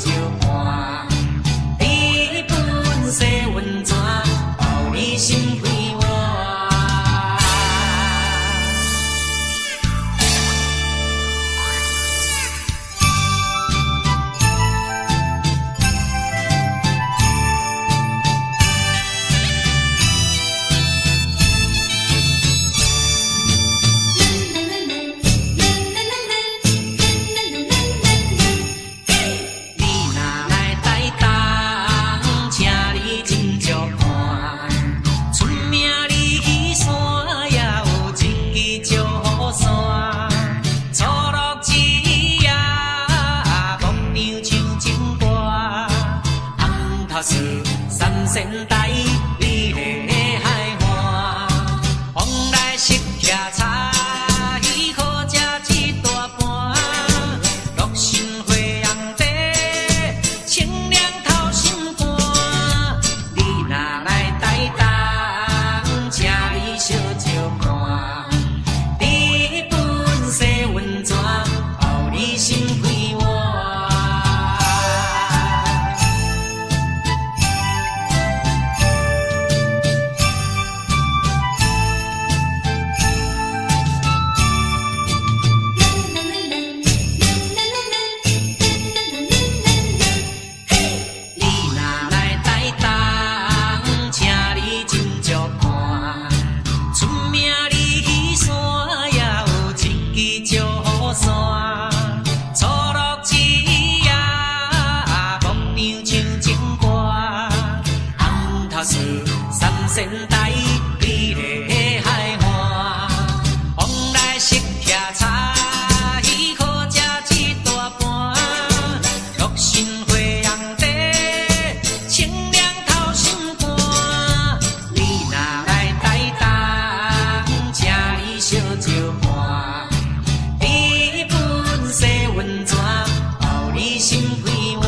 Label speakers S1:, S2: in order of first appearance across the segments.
S1: 石盘，你本色温泉，包你心开换。三仙台，你的海岸，往来食徛茶，喜好食一大盘。乐心花红茶，清凉透心肝。你若来台东，请你小酒看。你本色温泉，包你心开换。三仙台，你的海岸，往来食徛茶，喜好食一大盘。乐心花红茶，清凉透心肝。你若来台东，请你小酒看。你本色温泉，包你心开换。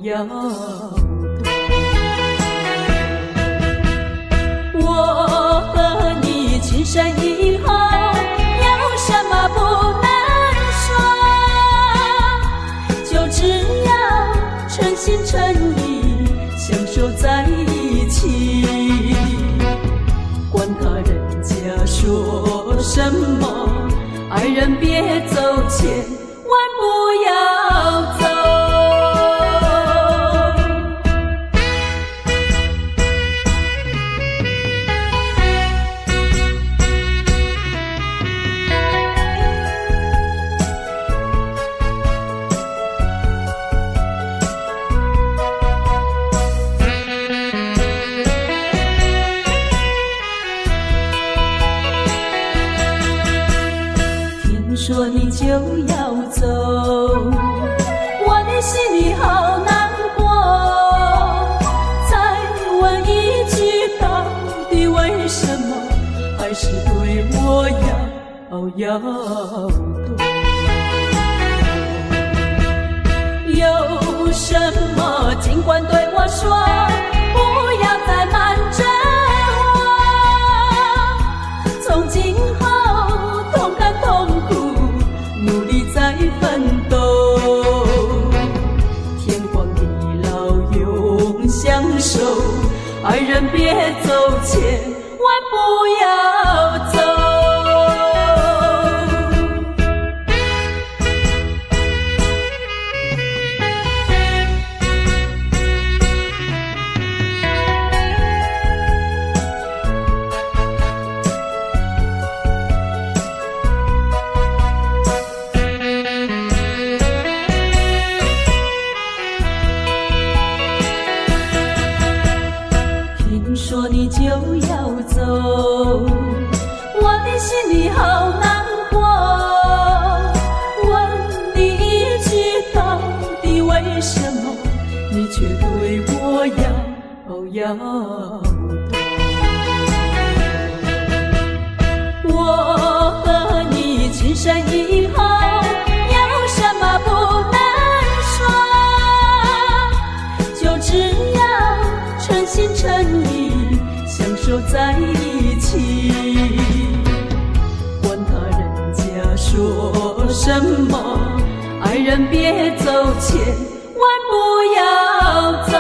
S2: 要我和你情深以后，有什么不能说？就只要诚心诚意相守在一起，管他人家说什么，爱人别走千万不要走。说你就要走，我的心里好难过。再问一句，到底为什么还是对我要多？有什么尽管对我说，不要再瞒着我。从今后同甘同苦，努力在奋斗，天荒地老永相守，爱人别走千万不要走。说你就要走，我的心里好难过。问你一句，到底为什么你却对我要多？我和你情深以后，有什么不能说？就只要诚心诚意相守在一起，管他人家说什么，爱人别走千万不要走。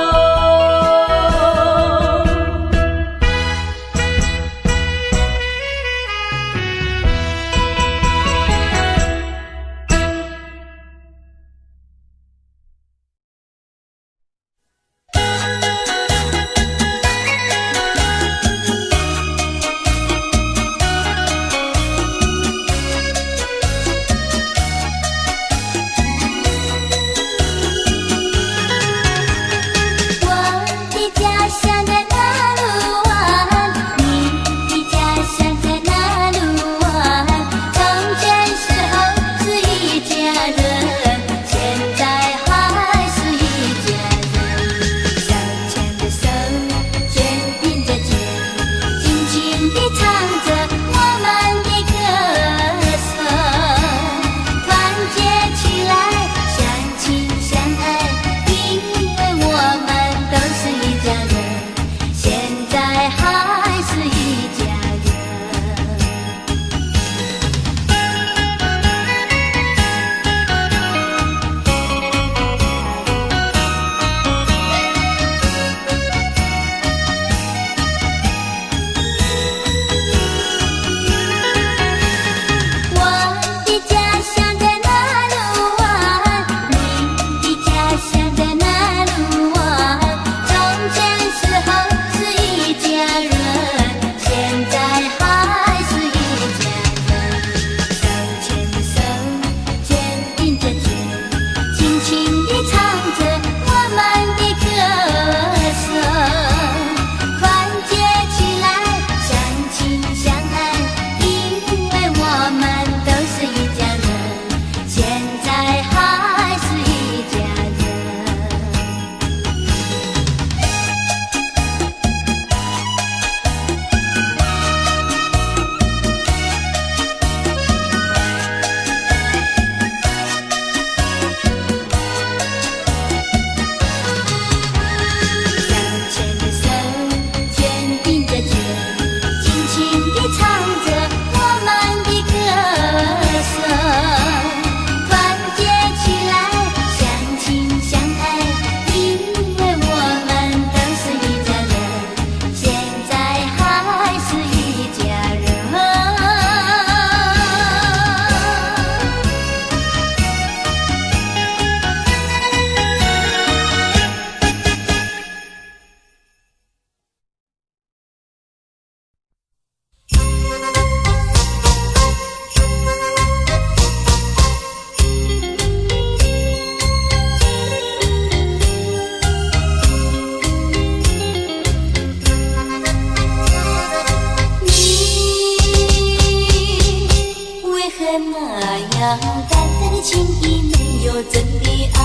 S3: 的情谊没有真的爱。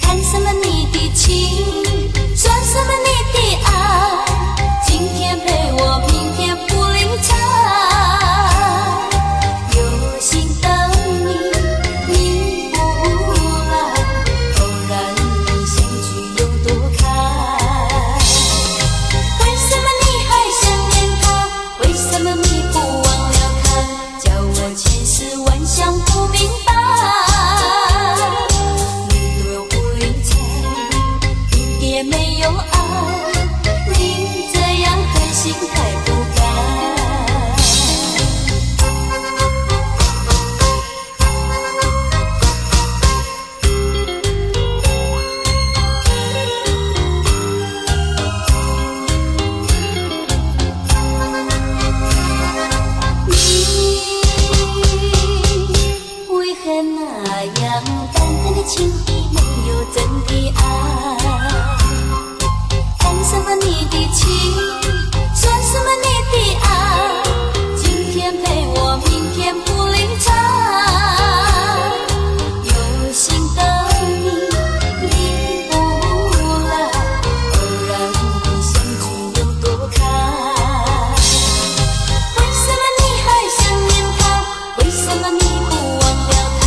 S3: 谈什么你的情，说什么你的爱，今天陪我，明天不理睬。有心等你，你不来，偶然相聚有多开。为什么你还想念他？为什么你不忘了他？叫我千丝万想不明白。你对我不理睬，一点没有爱，你这样狠心太不该。为何那样淡淡的情谊没有真的爱？谈什么你的情，说什么你的爱，今天陪我，明天不理睬。有心等你，你不来，偶然相聚有多开。为什么你还想念他？为什么你不忘了他？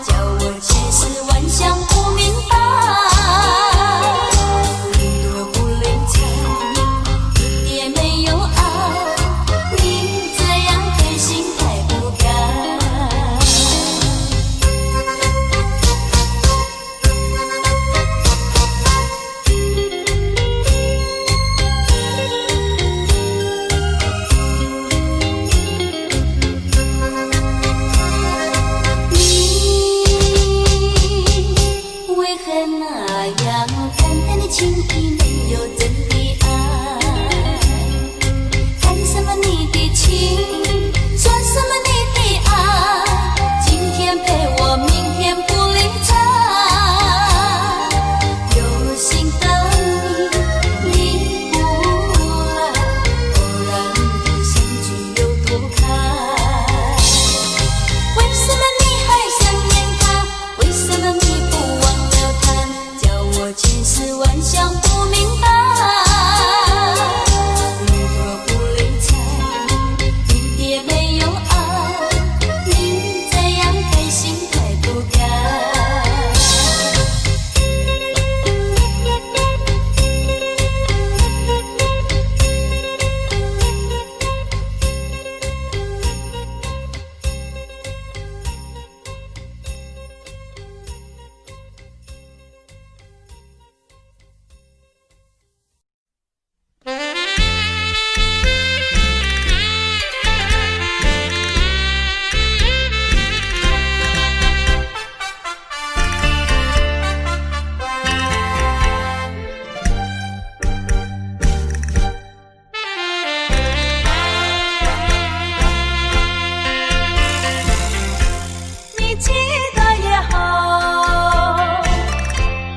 S3: 叫我千丝万想不明白。你对我不理睬，一点没有爱，你这样狠心太不该。你为何那样淡淡的情谊没有真的爱？谈什么你的情，说什么你的爱，今天陪我，明天不理睬。有心等你，你不来，偶然相聚有多开。为什么你还想念他？为什么你不忘了他？叫我千丝万想不明白。你对我不理睬，一点没有爱，你这样狠心太不该。你期待也好，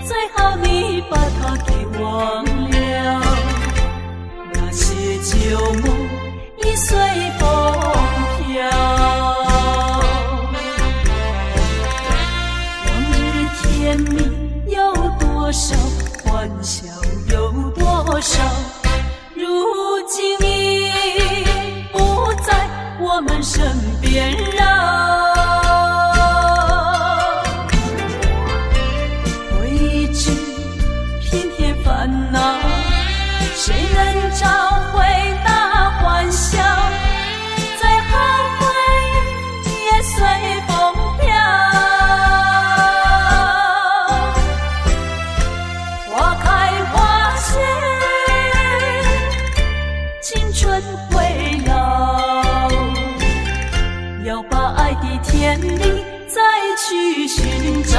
S3: 最好你把它给忘了。那些旧梦已随风飘，往日甜蜜有多少，欢笑有多少，如今已不在我们身边了。未知偏偏烦恼，谁能找回那欢笑？再好回忆也随风飘。花开花谢，青春会老，要把爱的天地再去寻找。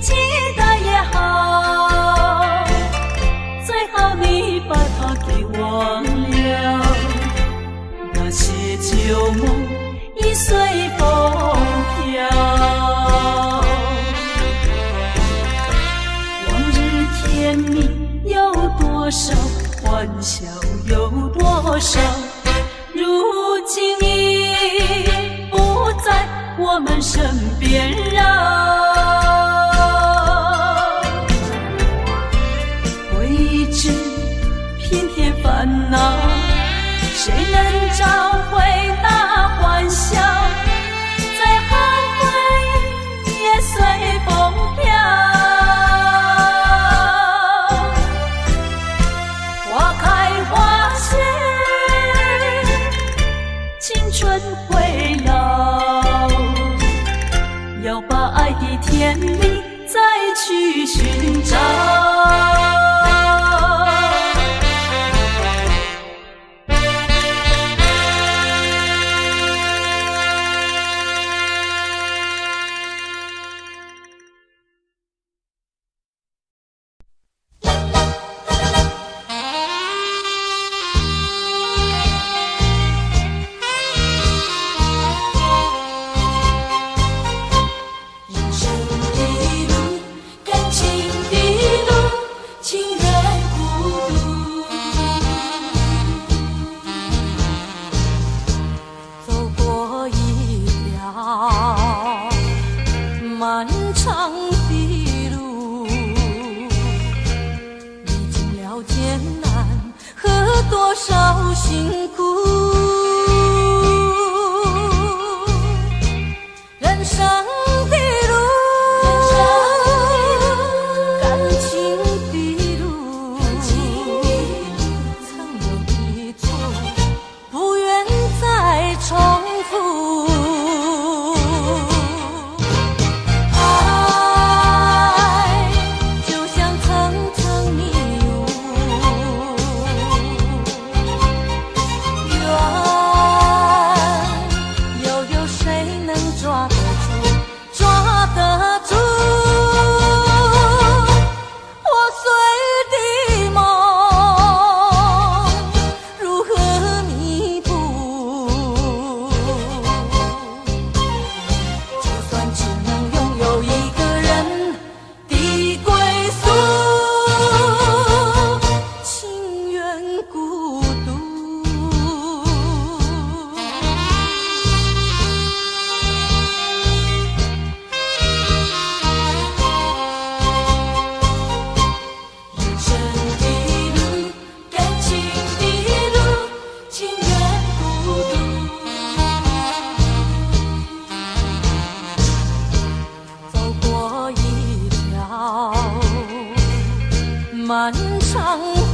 S3: 期待也好，
S2: 我们身边绕。未知偏添烦恼，谁能找回那欢笑？最后回忆也随风飘。花开花谢，青春会老，要把爱的甜蜜再去寻找。漫长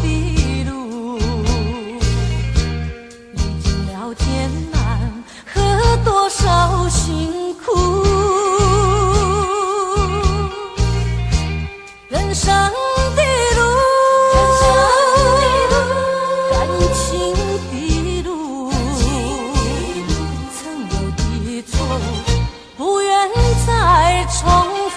S2: 的路，历经了艰难和多少辛苦，人生的路，感情的路，曾有的错，不愿再重复。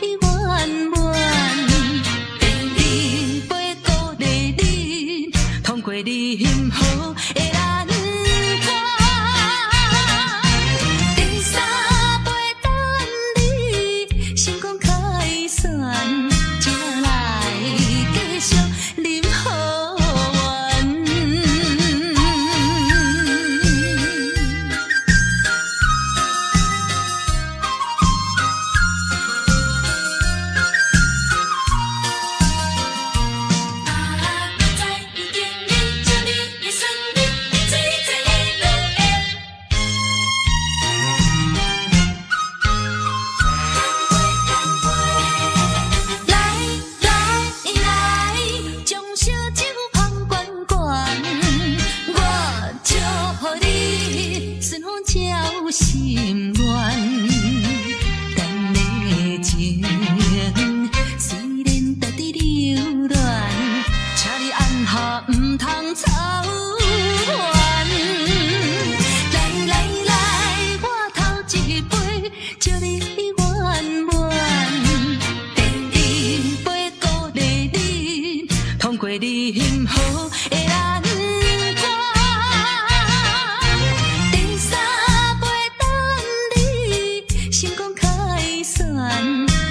S3: 你圆满。第二杯鼓励你，通过你幸福的难关。第三杯等你成功开选，才来继续饮好运。心愿，咱的情虽然在伫流乱，请你按下唔通操烦。来来来，我头一杯祝你圆满，第二杯鼓励你，通过你幸福的难关。成功开选，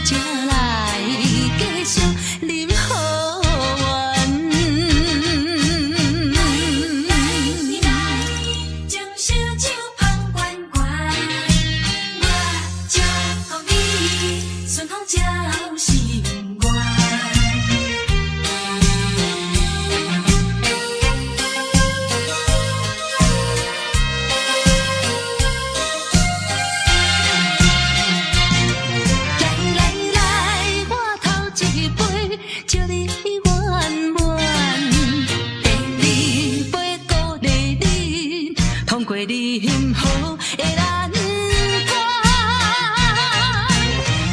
S3: 才来继续饮好运。来，将烧酒捧悬悬，我祝福你顺风照心愿。祝你圆满，第二杯鼓励你，通过你幸福的难关。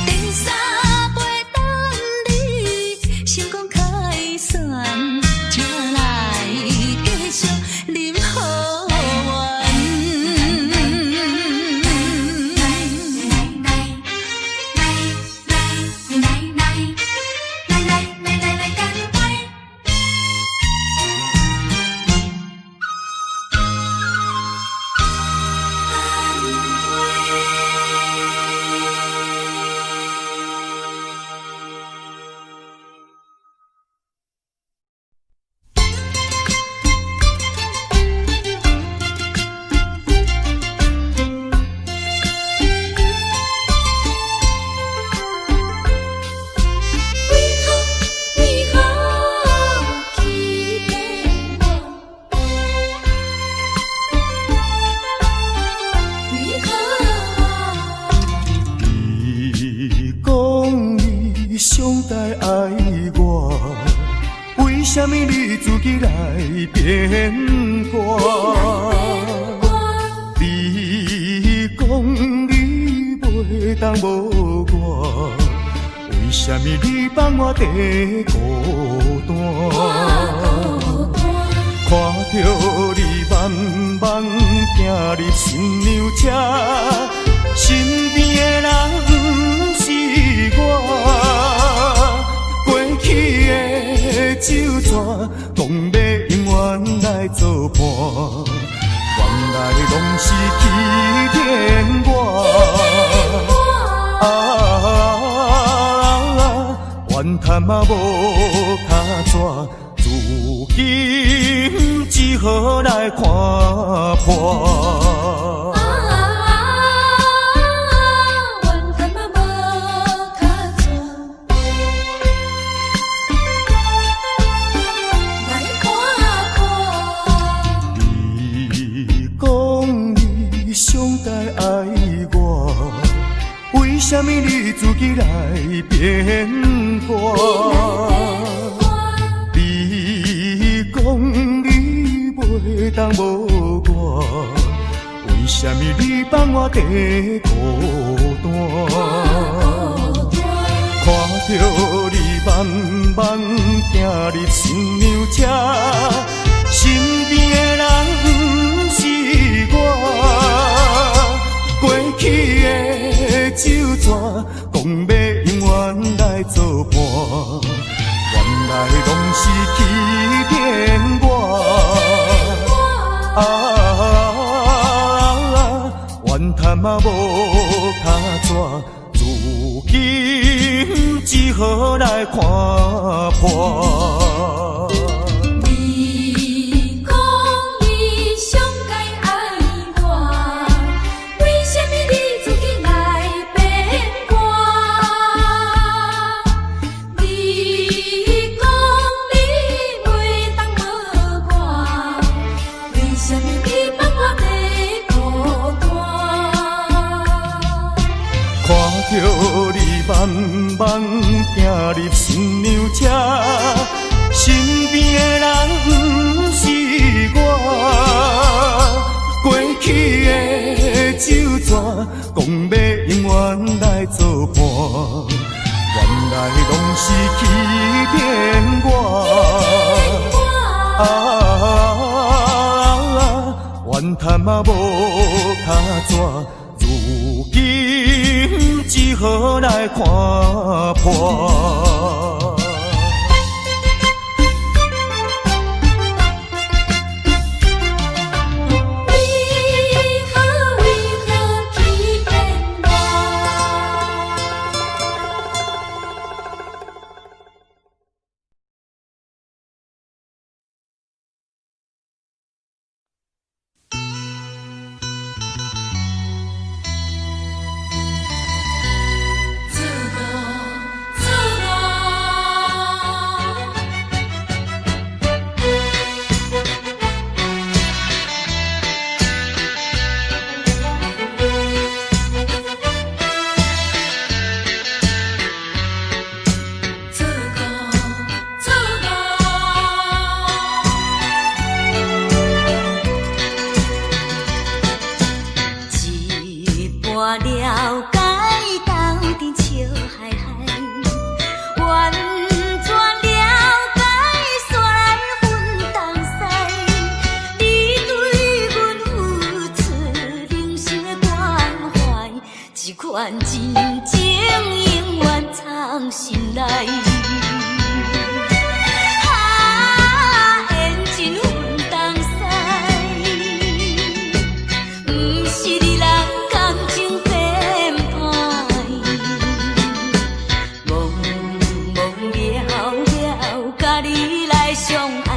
S3: 第三杯等你成功开选，才来继续饮好运。
S4: 上台爱我，为什么你自己来变卦？你讲你袂当无我，为什么你放我地孤单？看着你慢慢行入新娘车，身边的人不是我，过去的酒泉，讲要永远来作伴，原来拢是欺骗我。怨叹嘛无卡纸，如今只好来看破。上台爱我，为什么你自己来变卦？你讲你袂当无我，为什么你放我地孤单？看着你慢慢行入新娘车，身边的人不是我。过去的酒泉，讲要永作伴，原来拢是欺骗我。怨叹嘛无卡纸，如今只好来看破。着你慢慢行入新娘车，身边的人不是我，过去的旧纸，讲要永远来作伴，原来拢是欺骗我。怨叹嘛无卡纸，如今只好来看破。
S3: 真情永远藏心内。缘真分东西，不是你人感情变歹，懵懵了了，甲你来相爱，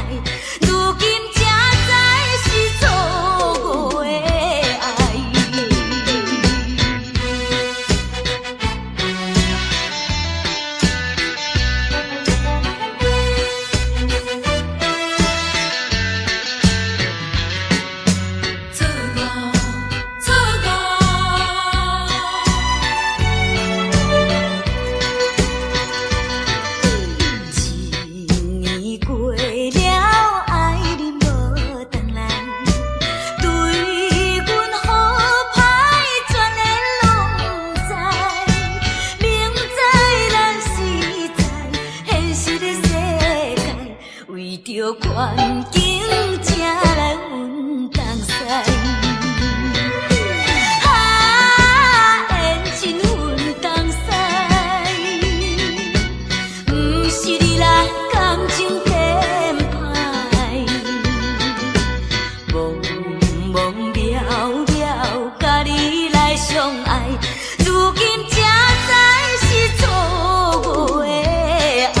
S3: 如今才知是错误的爱。着环境才来分东西，缘真分东西，不是你人感情变歹，懵懵了了，甲你来相爱，如今才知是错误的爱。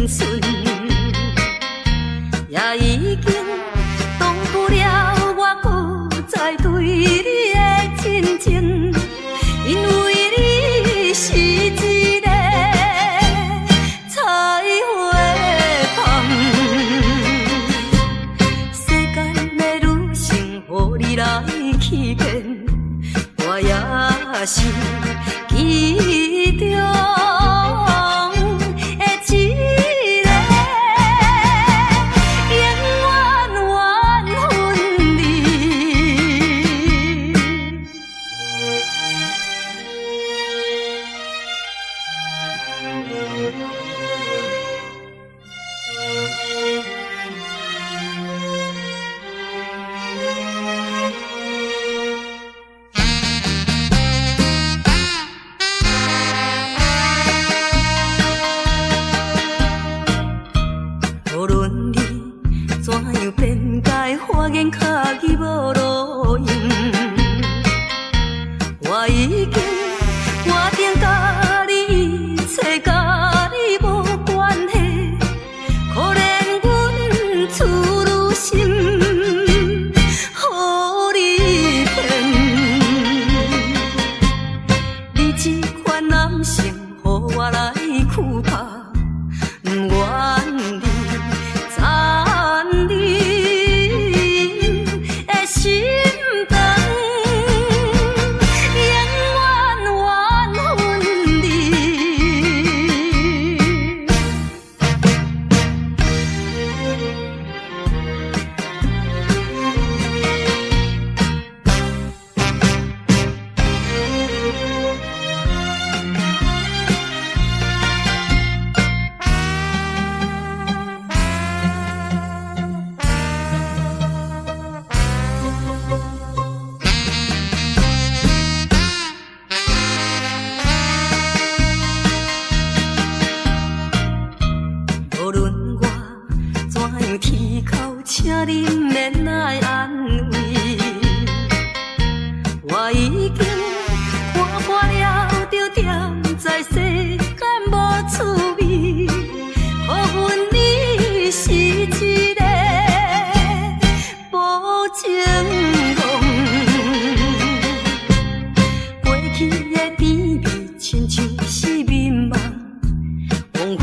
S2: 顺，也已经挡不了我搁再对你的真情，因为你是一个彩花香。世间的女性，予你来欺骗，我也是其中。无论你怎样辩解，花言巧语无路用，我已经决定甲你一切甲你无关系。可怜阮处女心，予你骗。你这款男性，予我来躯拍，不愿你。无论我怎样啼哭，请你免来安慰。我已经看破了，就踮在世间无趣味。可阮你是一个无情梦，过去的甜蜜亲像是眠梦，枉费。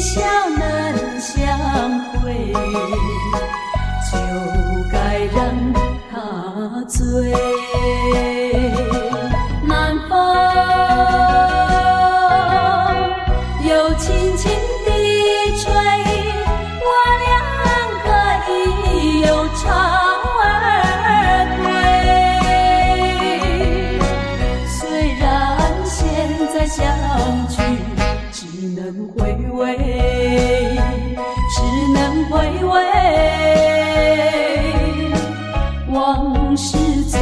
S2: 宵难相会，就该让它醉。南风又轻轻地吹，我俩可以有巢而归。虽然现在相聚只能回味，只能回味，往事最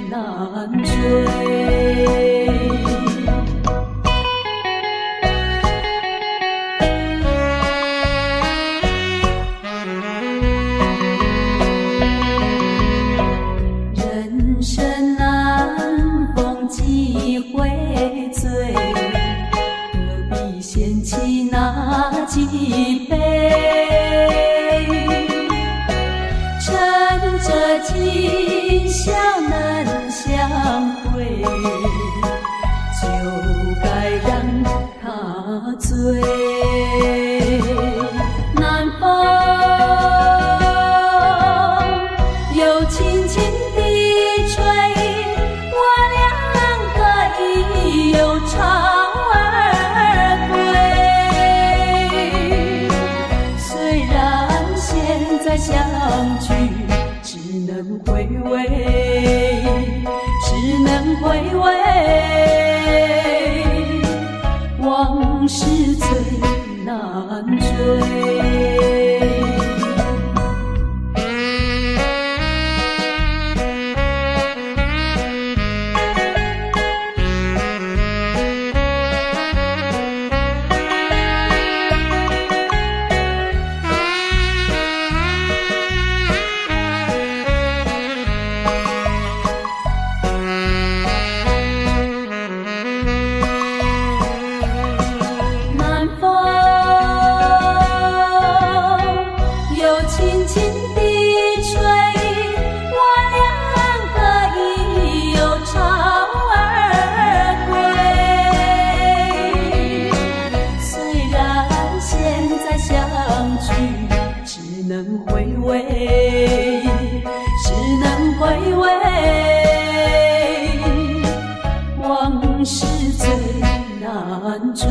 S2: 难追。人生难逢几回醉，何必嫌弃那几杯？趁着今宵难相会，就该让它醉。南风又轻轻地吹，我俩可以有巢而归。虽然现在相聚只能回味，只能回味，往事最难追。南风又轻轻地吹，我俩可以有巢而归。虽然现在相聚只能回味，只能回味，往事最难追。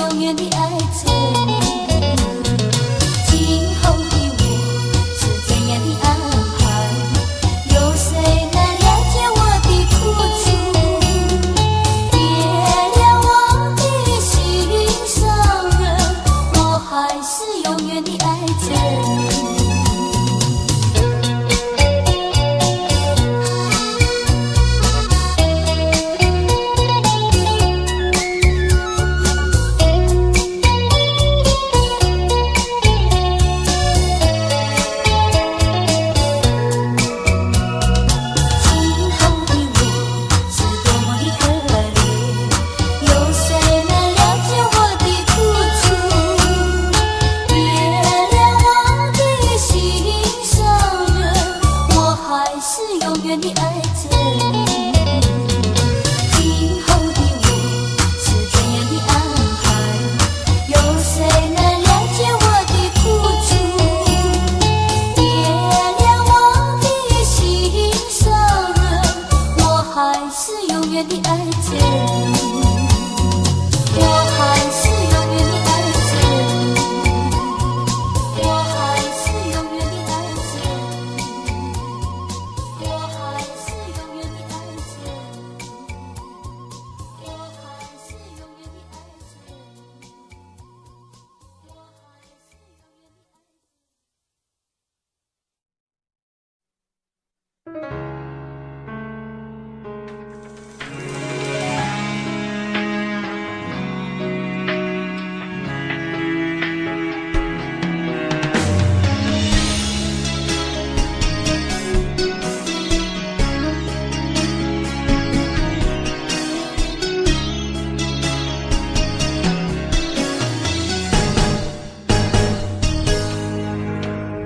S3: 永远的爱着你，今后的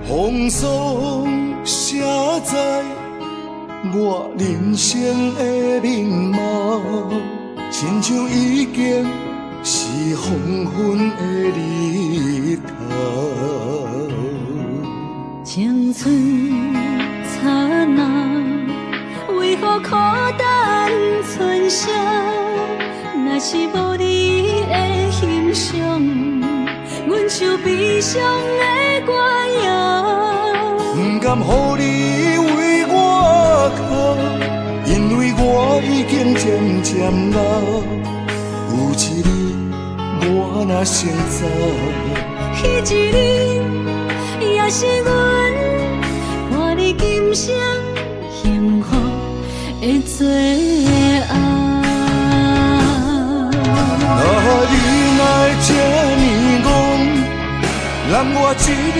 S4: 风霜写在我人生的面貌，亲像已经是黄昏的日头。
S2: 青春刹那，为何孤单存剩？若是无你的欣赏，阮像悲伤的歌谣。
S4: 不甘予你为我哭，因为我已经渐渐老。有一日我若先走，
S2: 彼一日也是阮伴你今生幸福的最后。
S4: 你若这呢戆，揽我一粒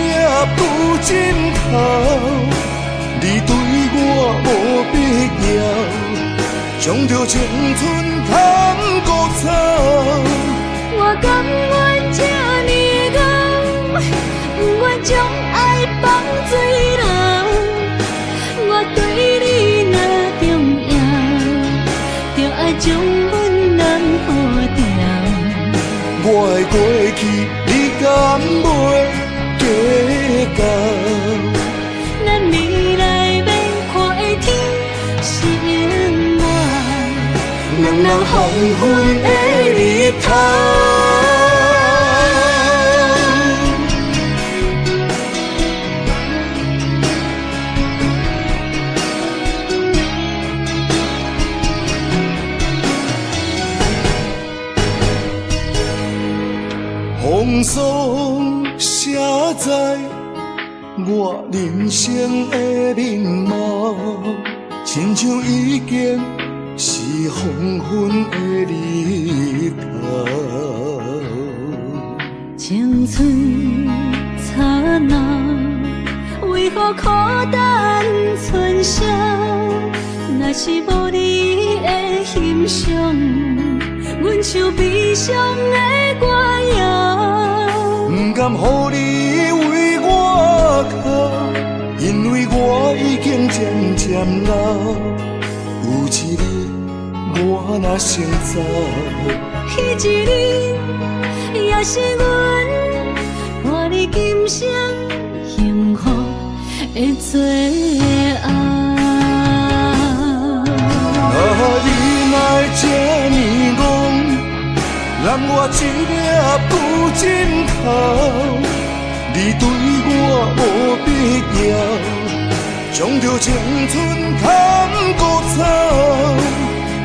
S4: 不枕头，你对我无必要，将着青春通孤草。
S2: 我甘愿这呢戆，不愿将爱放水流。我对你若重要，就爱将阮人抱牢。
S4: 我的过去，你敢袂计较？
S2: 咱未来要看的天是永远，两人黄昏的日头。风霜写在我人生的面貌，亲像已经是黄昏的日头。青春刹那，为何孤单存剩？若是无你的欣赏，阮像悲伤的歌谣。
S4: 不甘予你为我哭，因为我已经渐渐老。有一日我若先走，
S2: 彼一日也是阮伴你今生幸福的最后。
S4: 你若这呢戆，揽我一粒不枕头，你对我无必要，将着青春通孤草。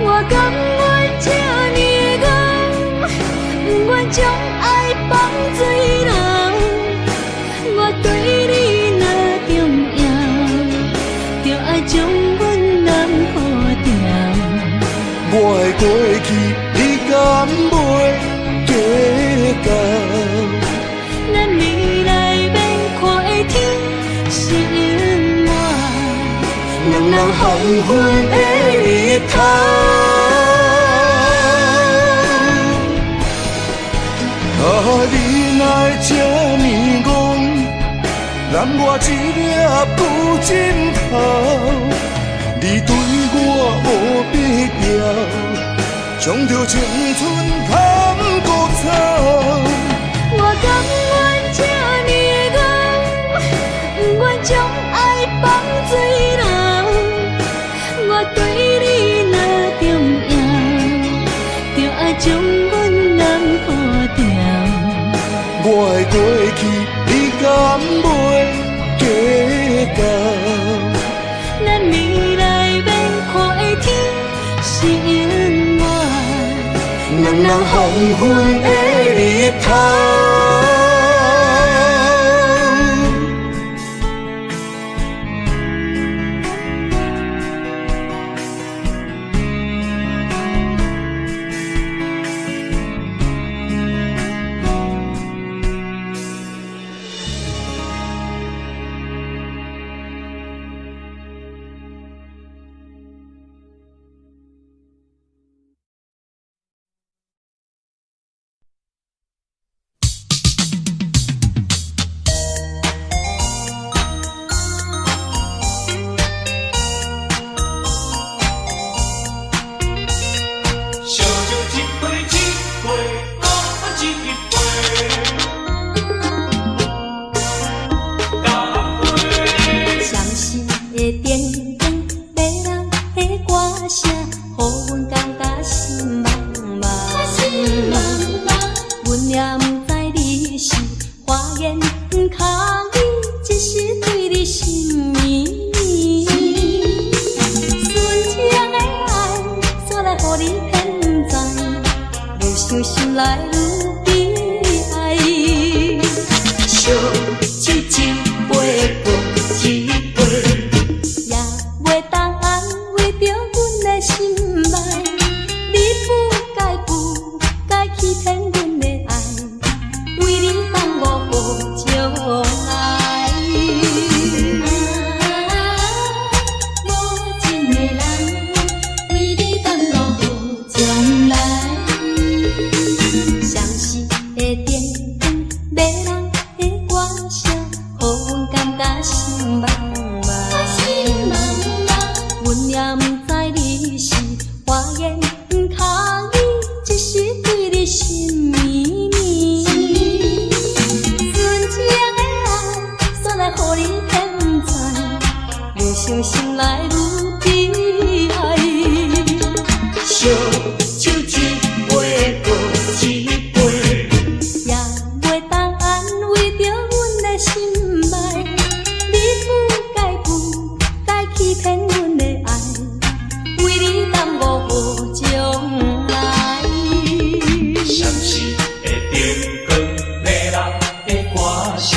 S2: 我甘愿这呢戆，不愿将爱放水流。我对你若重要，就爱将阮人抱牢。
S4: 我的过去，你敢袂计较？
S2: 咱未来要看的天是永远，两人黄昏的日头。
S4: 你若这呢戆，揽我一粒不枕头，你对我无必要，将着青春通孤草。
S2: 我甘愿这呢戆，不愿将爱放水流。我对你若重要，就爱将阮人抱牢。
S4: 我的过去，你敢袂计较？
S2: 咱未来要看的天是永远，两人黄昏的日头。你是花言巧语，只是对你心绵绵。纯情的爱，煞来予你骗在，愈想心内愈悲哀。小手一杯过一杯，也袂当安慰着阮的心内。你不该欺骗阮的爱，为你耽误好将来。无情的人，为你耽误好将来。相思的电光，迷人的歌声，予阮感觉心茫茫。阮也不知你是花言巧语，只是对你心绵绵。纯情的爱，煞来予你骗在，愈想心内愈悲哀。小手一杯过一杯，也袂当安慰着阮的心内。你不该欺骗阮的爱，为你耽误好将来。
S1: 相思的电光，迷人的歌声，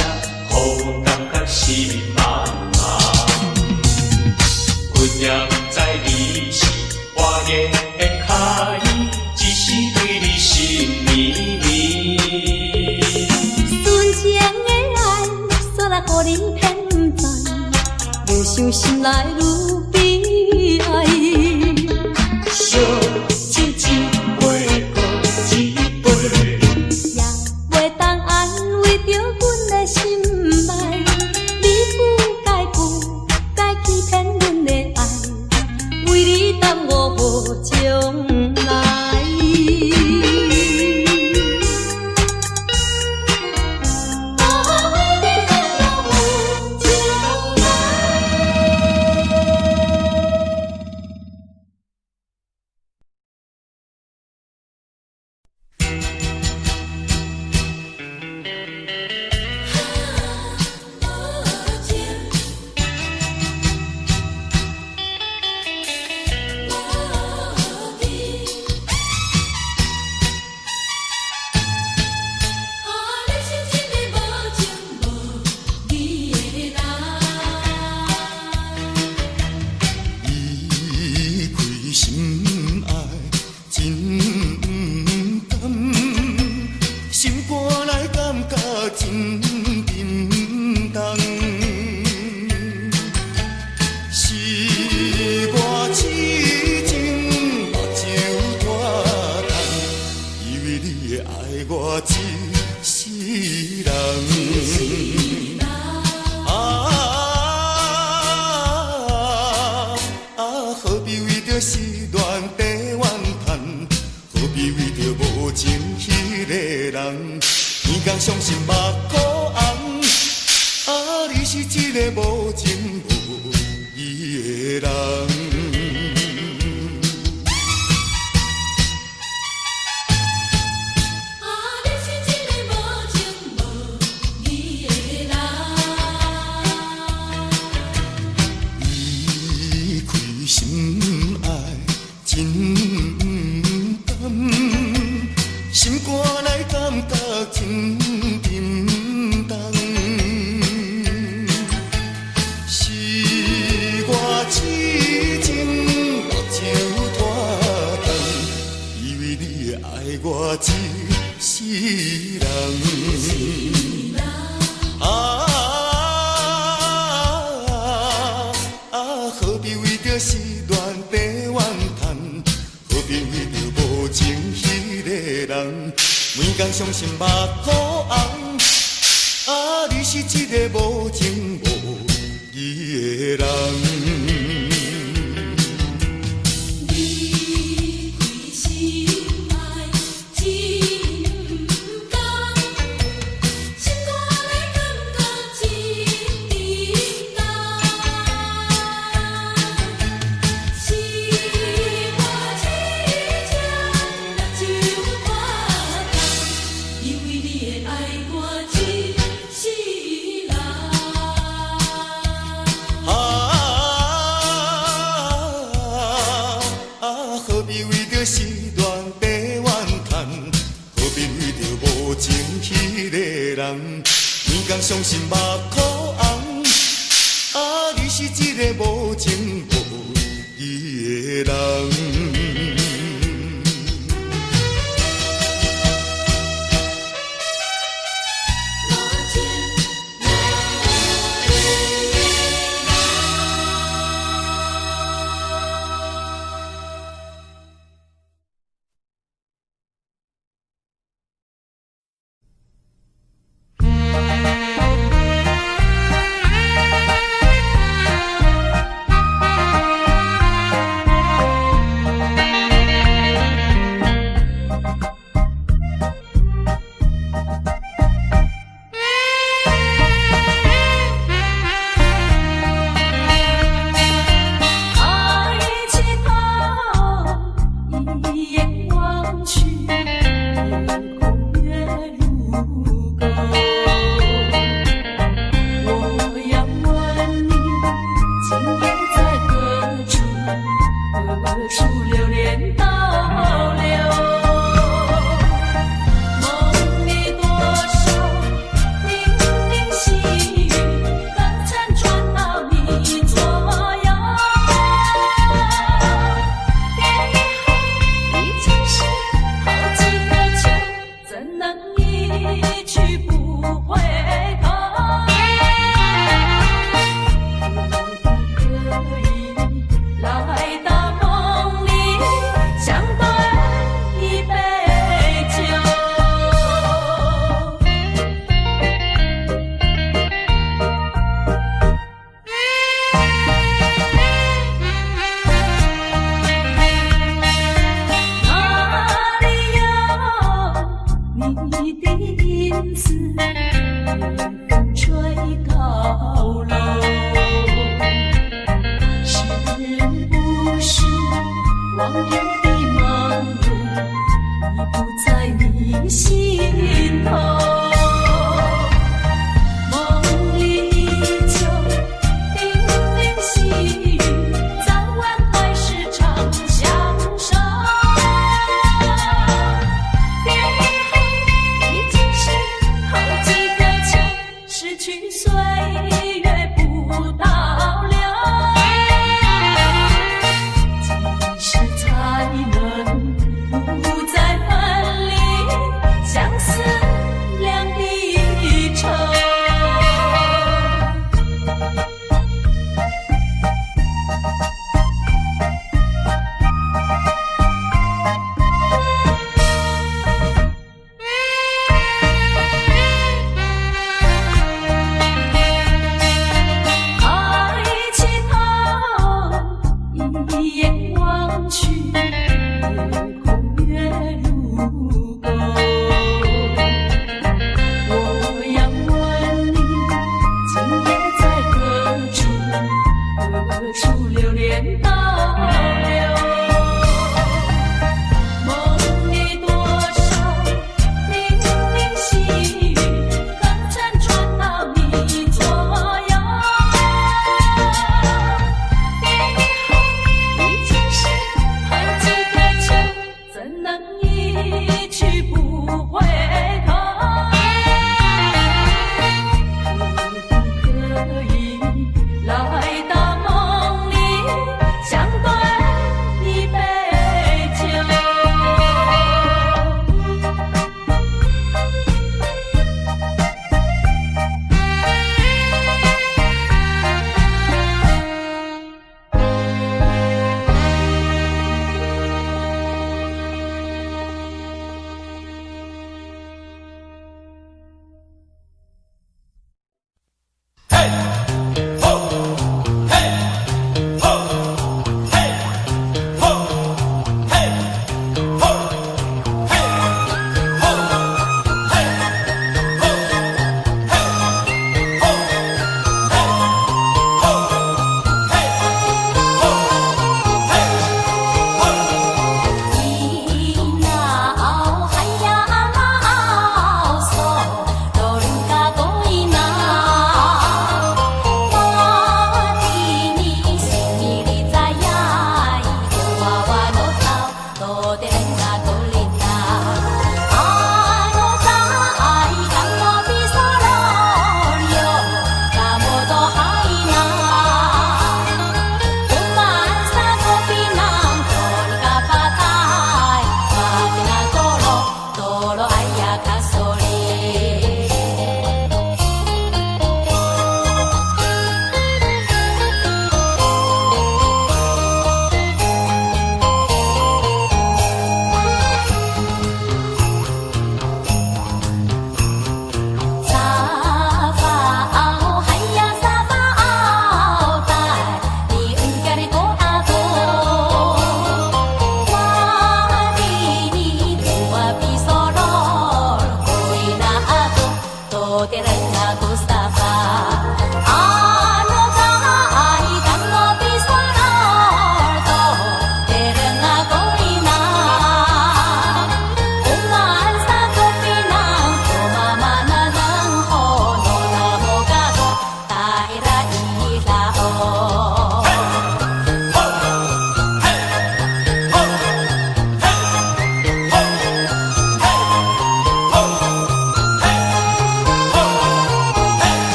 S1: 予阮感觉心茫茫。阮也不知你是花言巧语，只是对你心绵绵。
S2: 纯情的爱，煞来予你骗在，愈想心内愈悲哀。
S1: 小手一杯过一杯，
S2: 也袂当安慰着阮的心内。你不该欺骗阮的爱，为你耽误好将来。
S4: 何必为着失恋地怨叹？何必为着无情迄个人？天公伤心目眶红，你是一个无情无义的人。
S2: 才能不再分离，相思。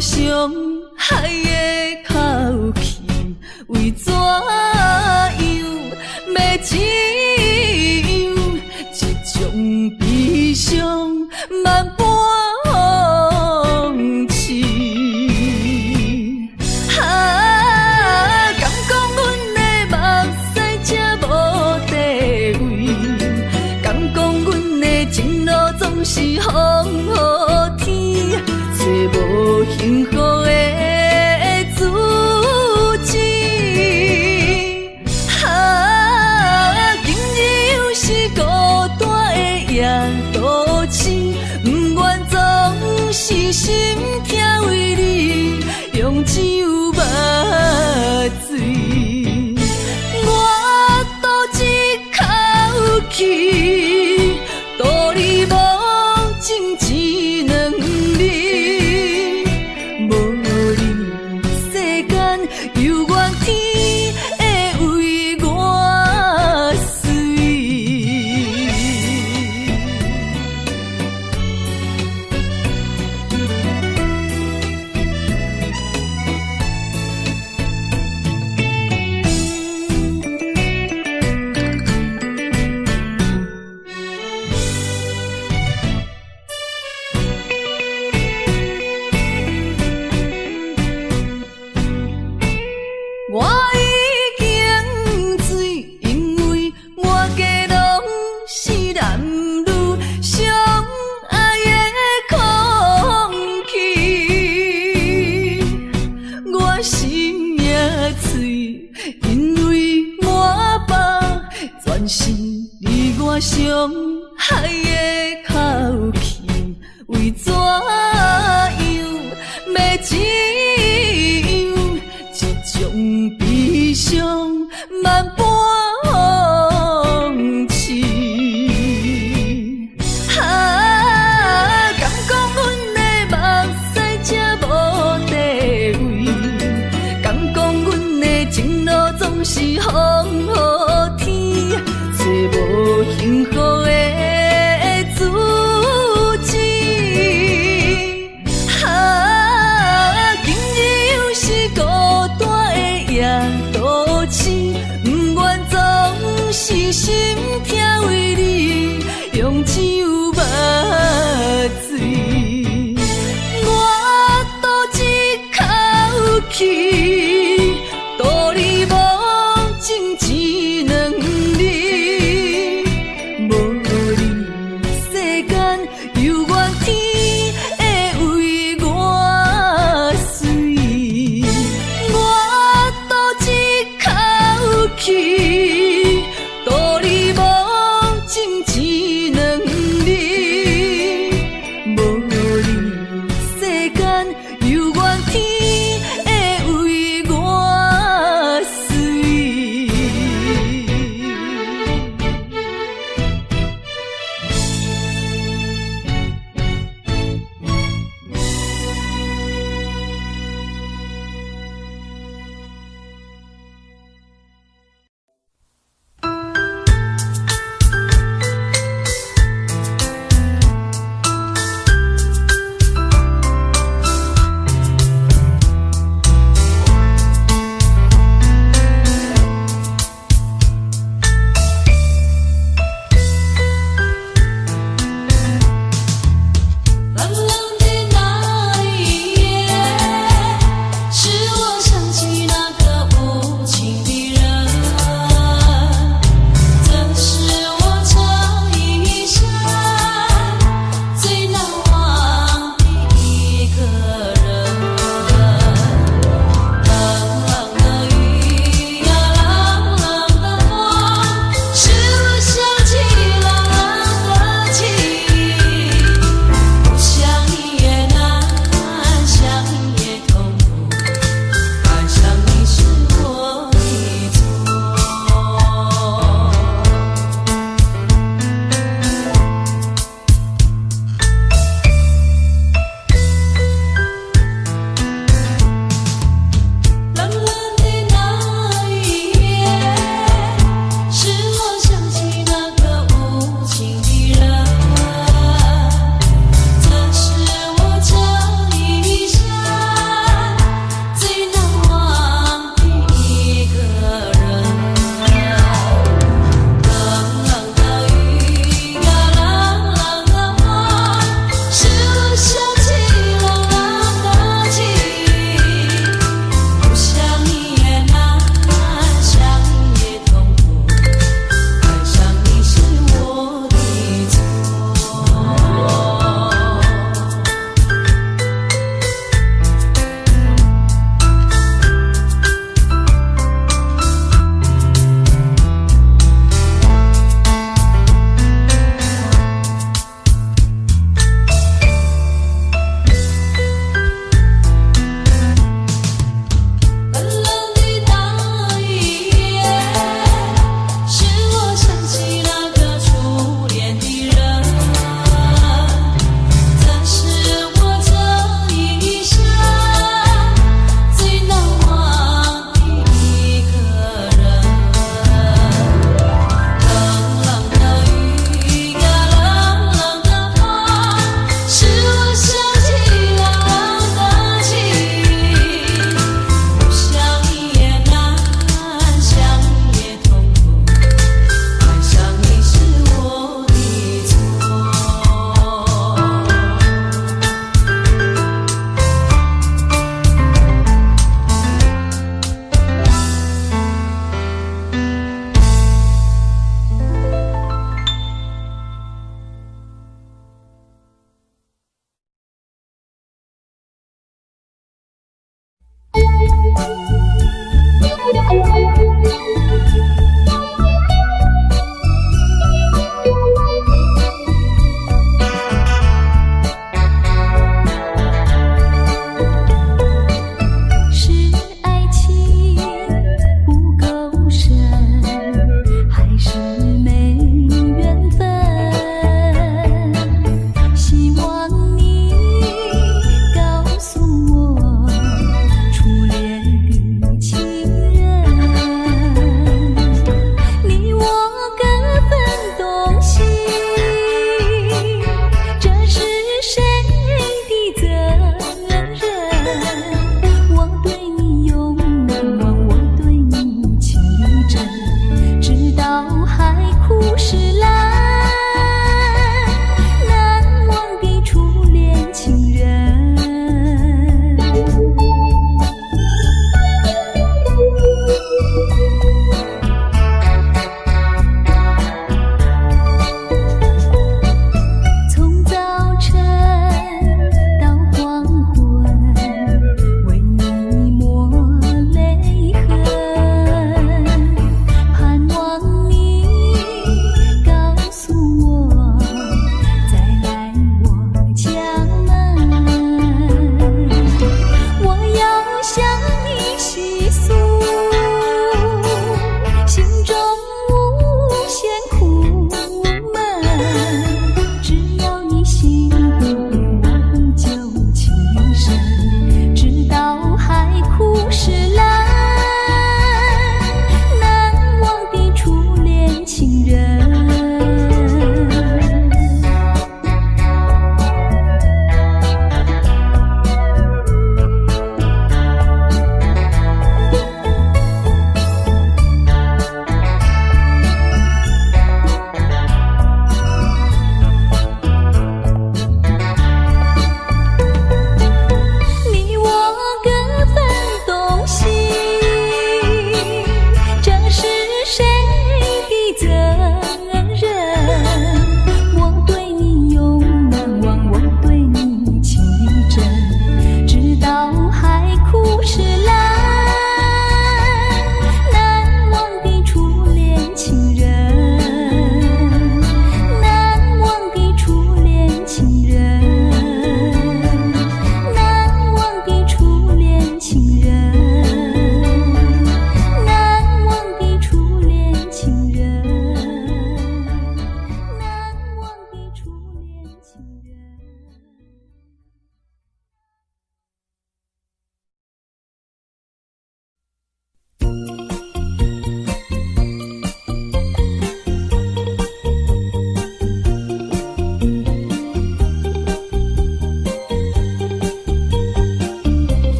S2: 伤害的口气，为怎样要怎样？这种悲伤万般放弃。敢讲阮的目屎才无地位，敢讲阮的情路总是风雨天，找无幸福的自己。今日又是孤单的夜都市，不愿总是心痛为你用酒目水。我赌一口气，赌你无情一两日，无你世间犹原天会为我水。我已经醉，因为满街拢是男女相爱的空气。我心也碎，因为满腹全是你我伤害的口气。为怎样要怎样？这种悲伤万般放弃。敢讲阮的目屎才无地位，敢讲阮的情路总是风雨天，找无幸福的自己。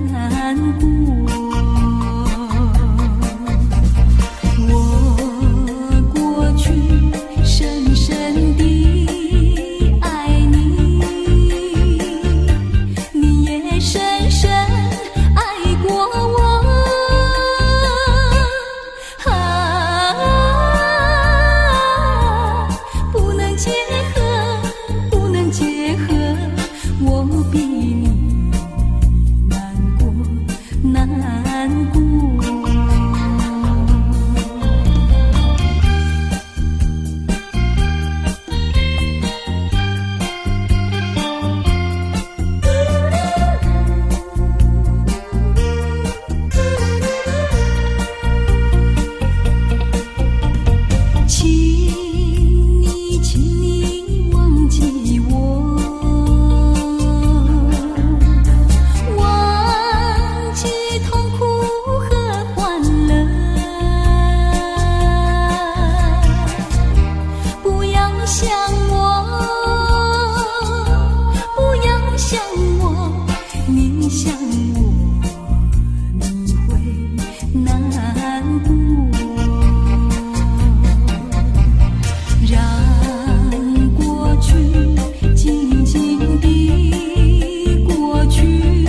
S2: 难过。我过去深深地爱你，你也深深爱过我。不能结合，不能结合，我比你难过，难过。请你忘记我，忘记痛苦和欢乐，不要想我，不要想我，你想我，你会难过。让过去静静地过去，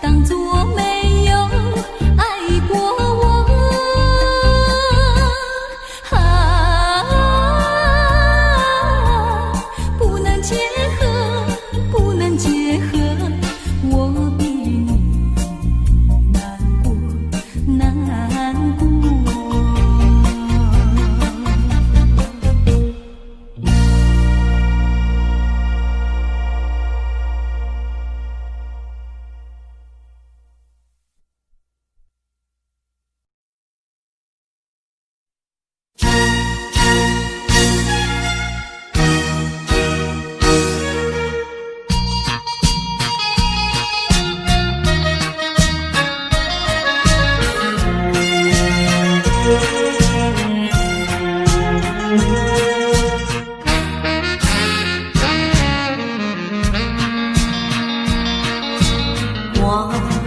S2: 当作没有爱过我。不能结合，不能结合，我比你难过，难过。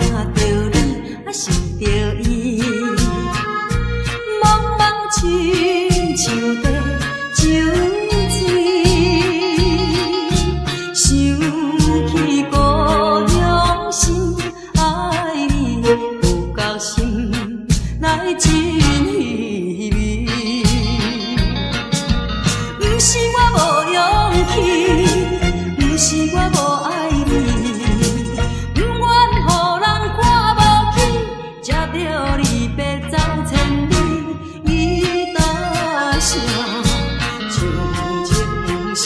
S2: 看着你，想着伊，茫茫亲像在酒醉，想起故乡心，爱你有够深，来真稀微。不是我无勇气，不是我无爱你。才着离别走千里，你大声唱情诗，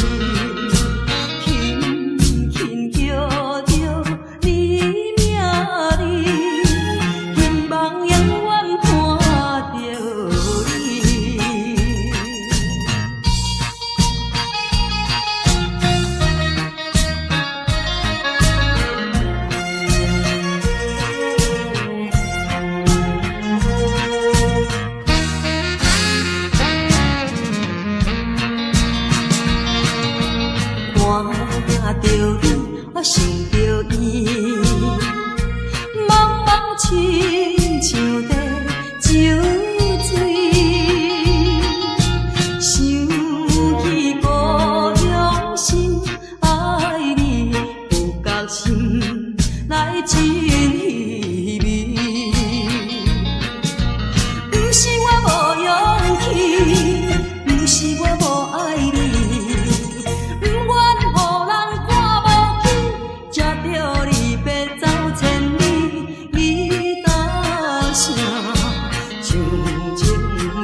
S2: 轻轻叫着你名字，希望永远看着你。看着你，我想着伊，茫茫亲像在酒醉，想起故乡心，爱你有够深，来真稀微。不是我无勇气，不是我无爱你。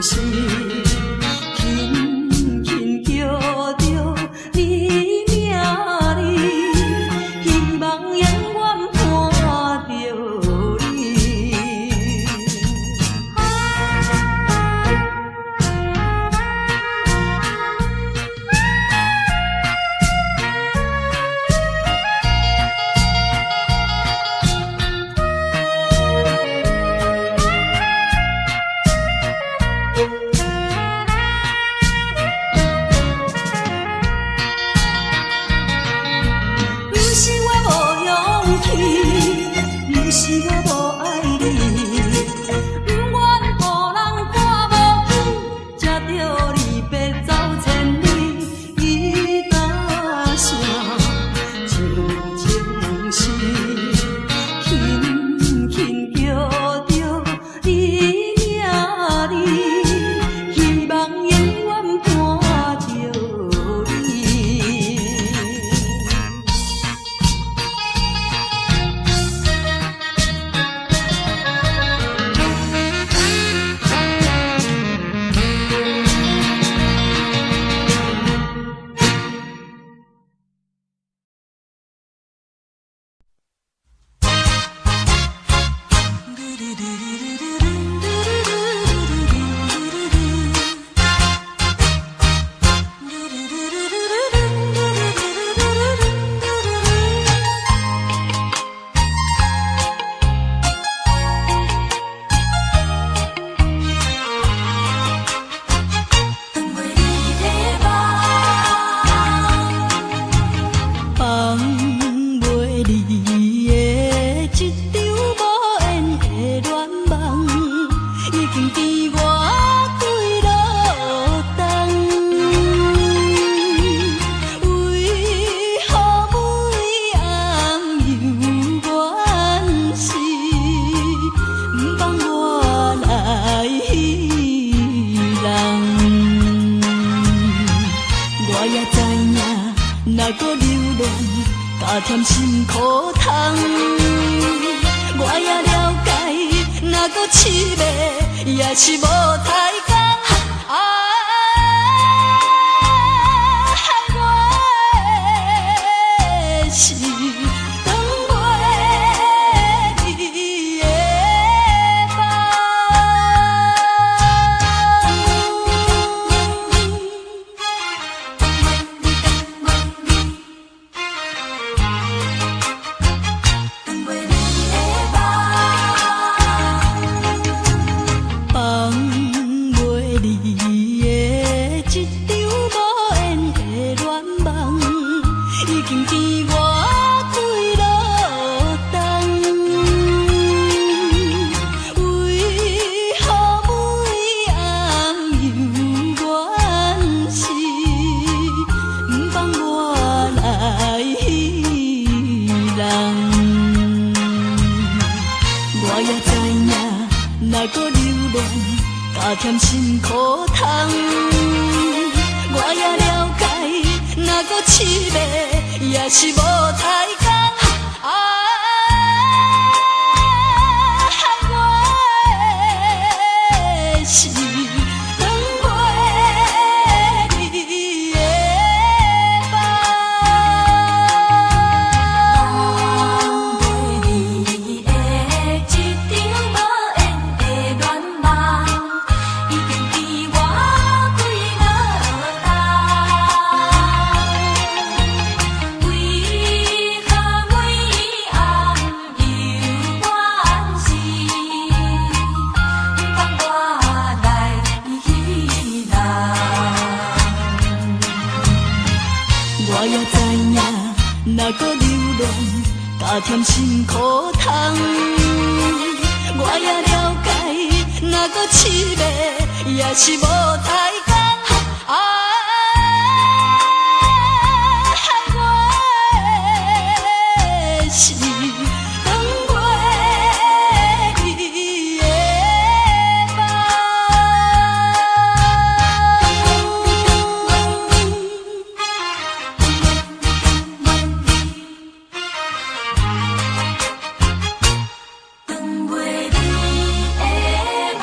S2: 是轻轻叫着你名字，希望永远看是我无爱你，不愿予人看无光，才着离别走千里。伊大声唱情诗，轻轻叫着你名字，希望永远伴着你。若搁流浪，加添心苦痛。我也了解，若搁痴迷，也是无太工。害我的是等袂你的梦。若搁流浪，加添心苦痛。我也了解，若搁痴迷，也是无太工。害我的是等袂你的梦。等袂你的一场无缘的恋梦，已经比我几落冬。为何每暗又怨是，不放我来去人？我也知影，若搁流浪，加添心苦痛。我也了解，若搁痴迷，也是无太工。害我的是等袂你的梦。等袂你的梦。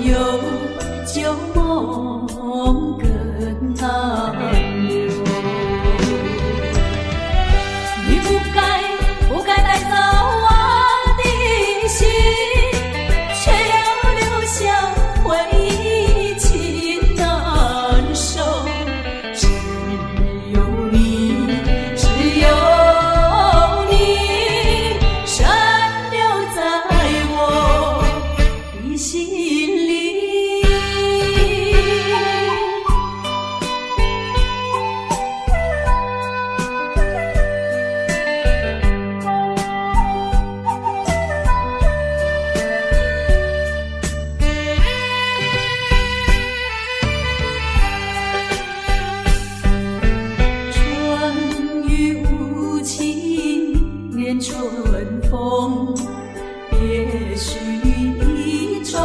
S2: 有旧梦更难留。你不该带走我的心，却又留下回忆情难收。只有你深留在我的心里。春雨无情念春风，别绪意重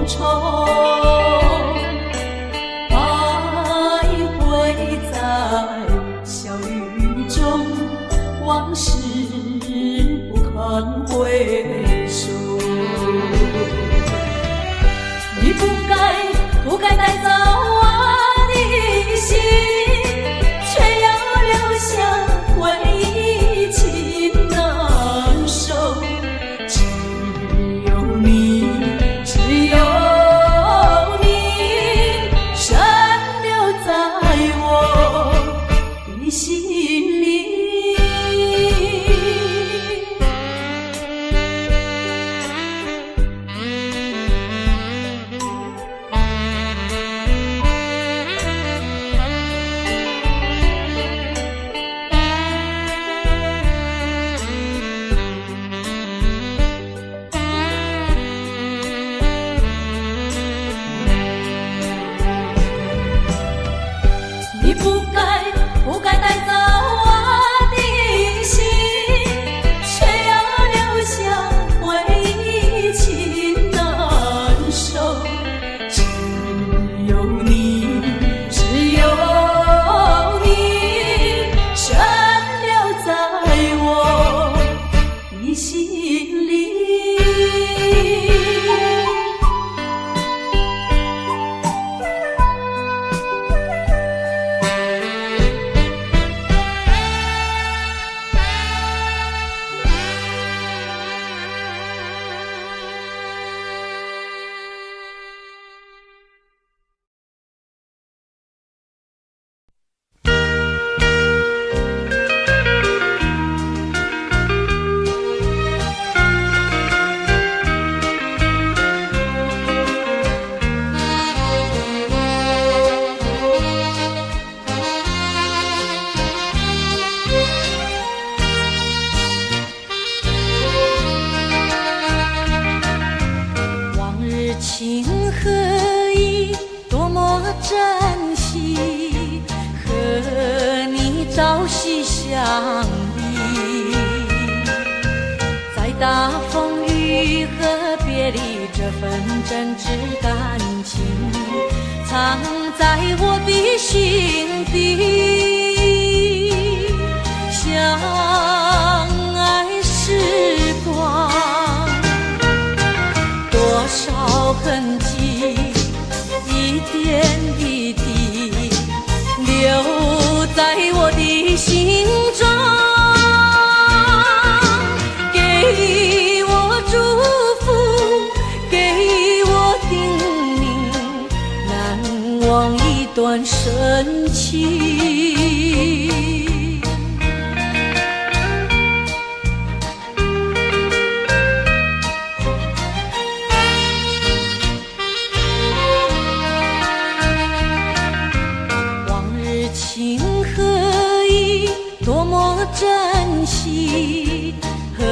S2: 重，徘徊在小雨中，往事不堪回首。你不该带走我的心，却又留下回忆情难收。只有你深留在我的心里。你不该带走我的心，却又留下回忆情难收。只有你深留在我的心里。情何以多么珍惜，和你朝夕相依，在大风雨和别离，这份真挚感情藏在我的心底。相爱时光多少痕迹，一点一滴留在我的心中，给我祝福，给我叮咛，难忘一段深情。情何以多么珍惜，和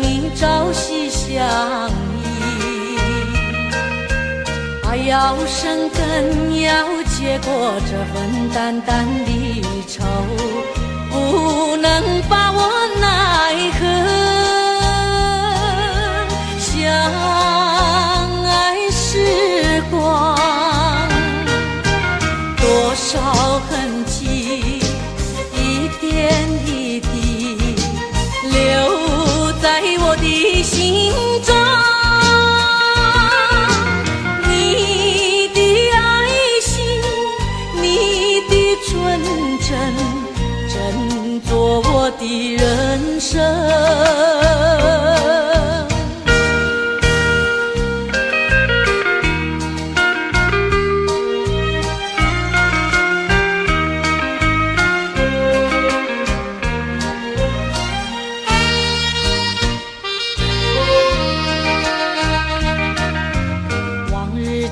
S2: 你朝夕相依，爱要生根，要结果这份淡淡的愁，不能把我奈何。相爱时光多少痕迹，一点一滴留在我的心中，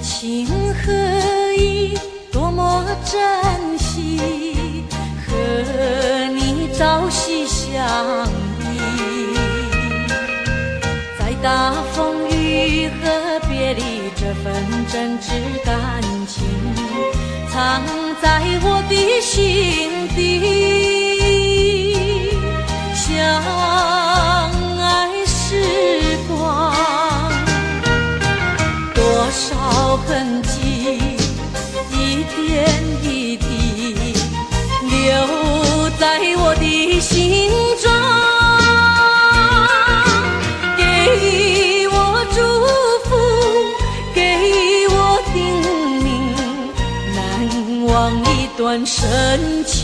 S2: 情何以多么珍惜，和你朝夕相依，在大风雨和别离这份真挚感情，藏在我的心底。相爱时光，多少痕迹，一点一滴留在我的心中，给我祝福，给我叮咛，难忘一段深情。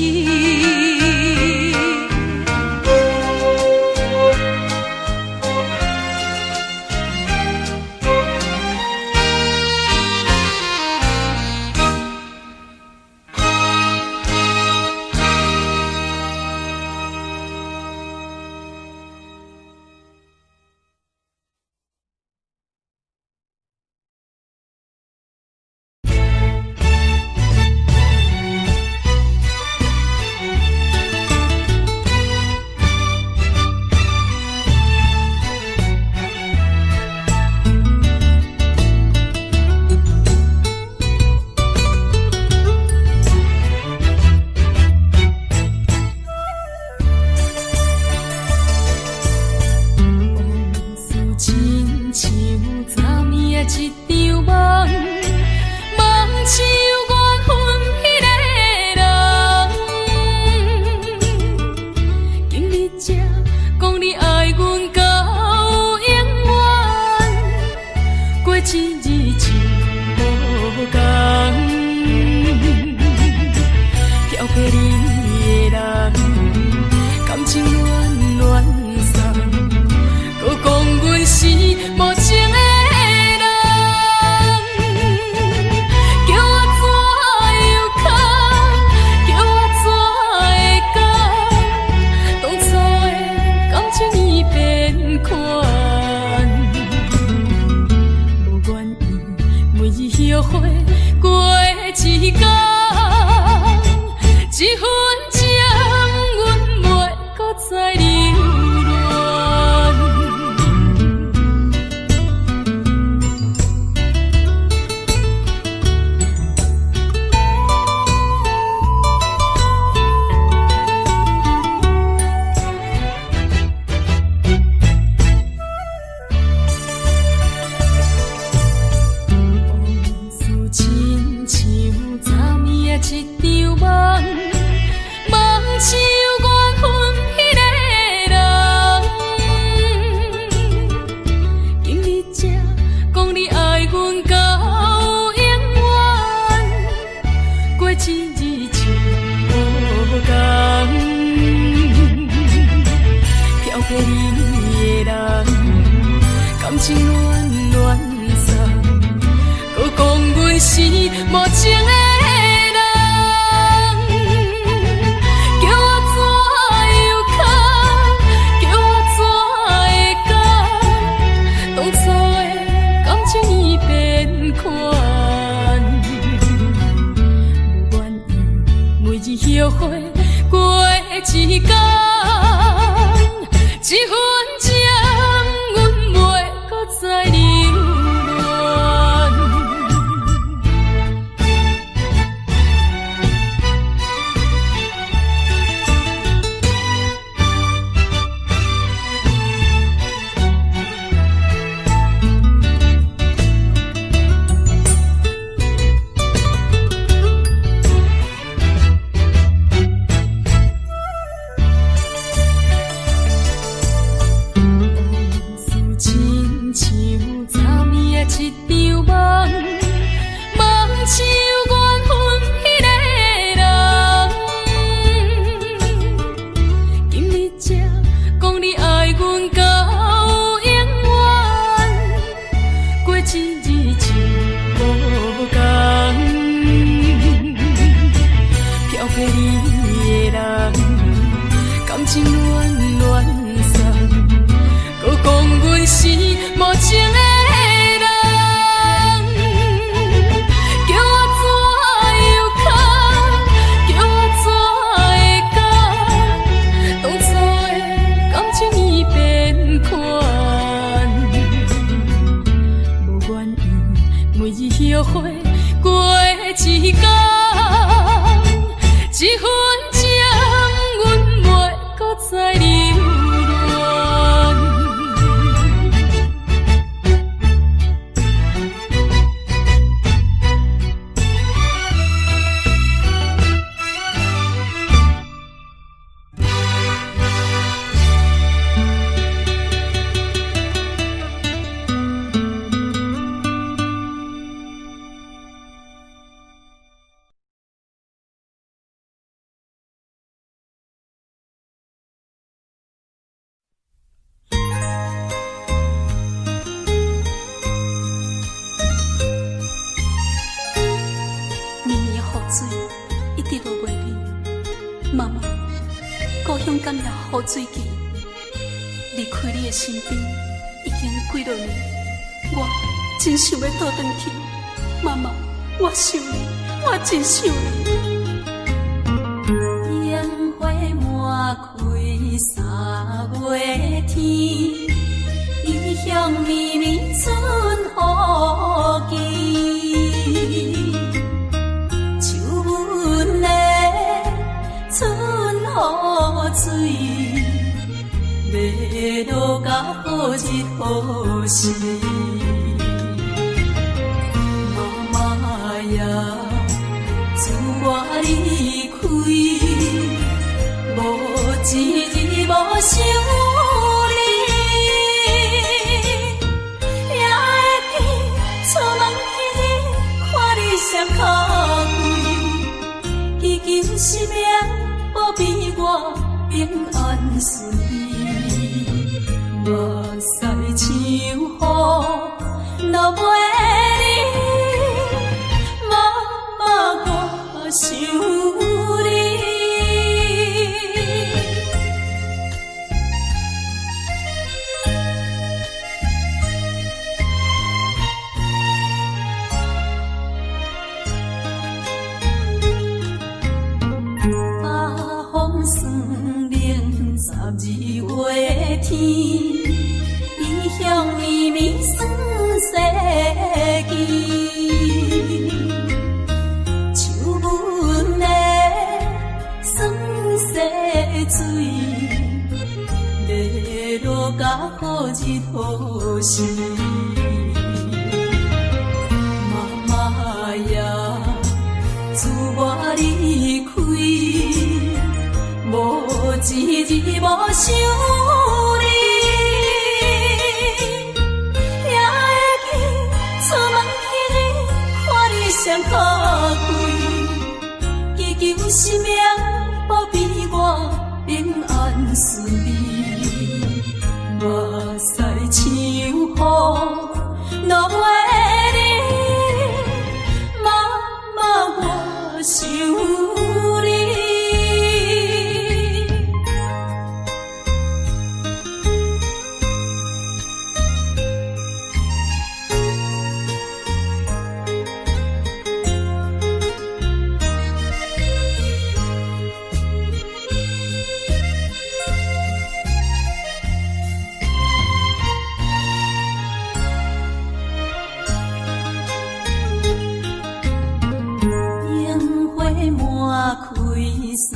S2: 是无情的人，每一叶花过一天，一分钟阮袂搁再留恋。妈妈，故乡感谢雨水机离开你的身边已经几多年，我真想要倒转去。妈妈，我想你，我真想你。
S3: 烟花满开三月天，异乡绵绵春雨季。秋分的春雨水，要落到好日好时。妈妈呀，自我离开，无一日无想你，也会记出门迄日看你双脚跪，祈求生命保庇我平安顺利，目屎像雨落袂离，妈妈我想你。12月天，异乡绵绵霜世纪，秋分的霜雪水，要落到好日好时。妈妈呀，自我离开，无一日无想你，也会记出门迄日看你双脚跪，祈求生命保庇我平安顺利，目屎像雨落袂离，妈妈我想你。满开三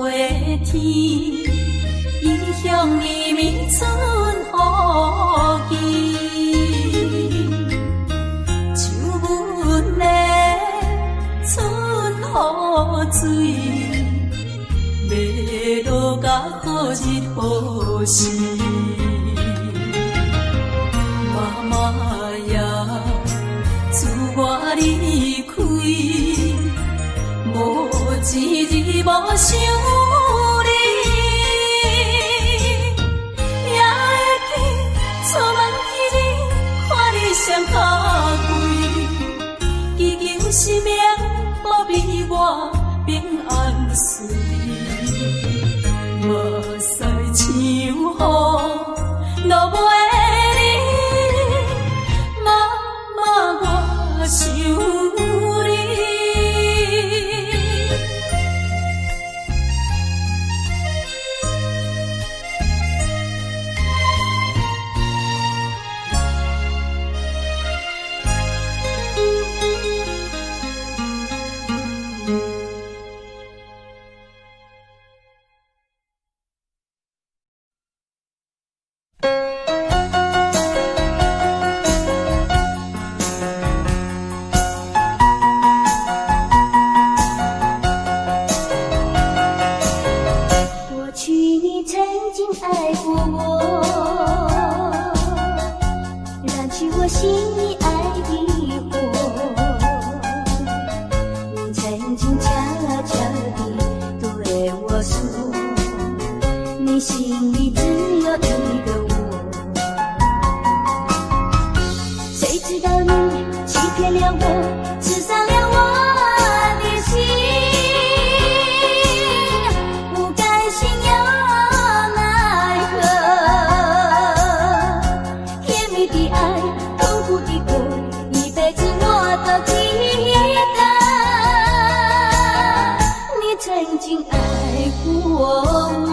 S3: 月天，异乡绵绵春雨季，秋分的春雨水，要落到好日好时。妈妈呀，自我离开，无一日无想你，也会记出门迄日看你双脚跪，祈求生命保庇我平安顺利，目屎像雨落袂离，妈妈我想你。骗了我，刺伤了我的心，不甘心又奈何，甜蜜的爱，痛苦的痛，一辈子我都记得，你曾经爱过我。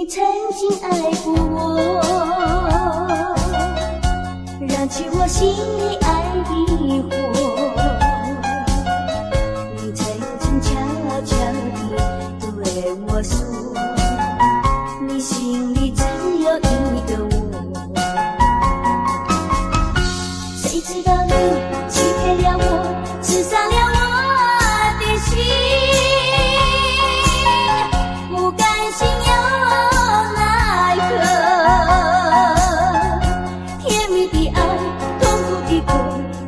S3: 曾经爱过我，燃起我心里爱的火。你曾经悄悄地对我说，你心里只有一个我。谁知道你欺骗了我，刺伤了我的心，不甘心又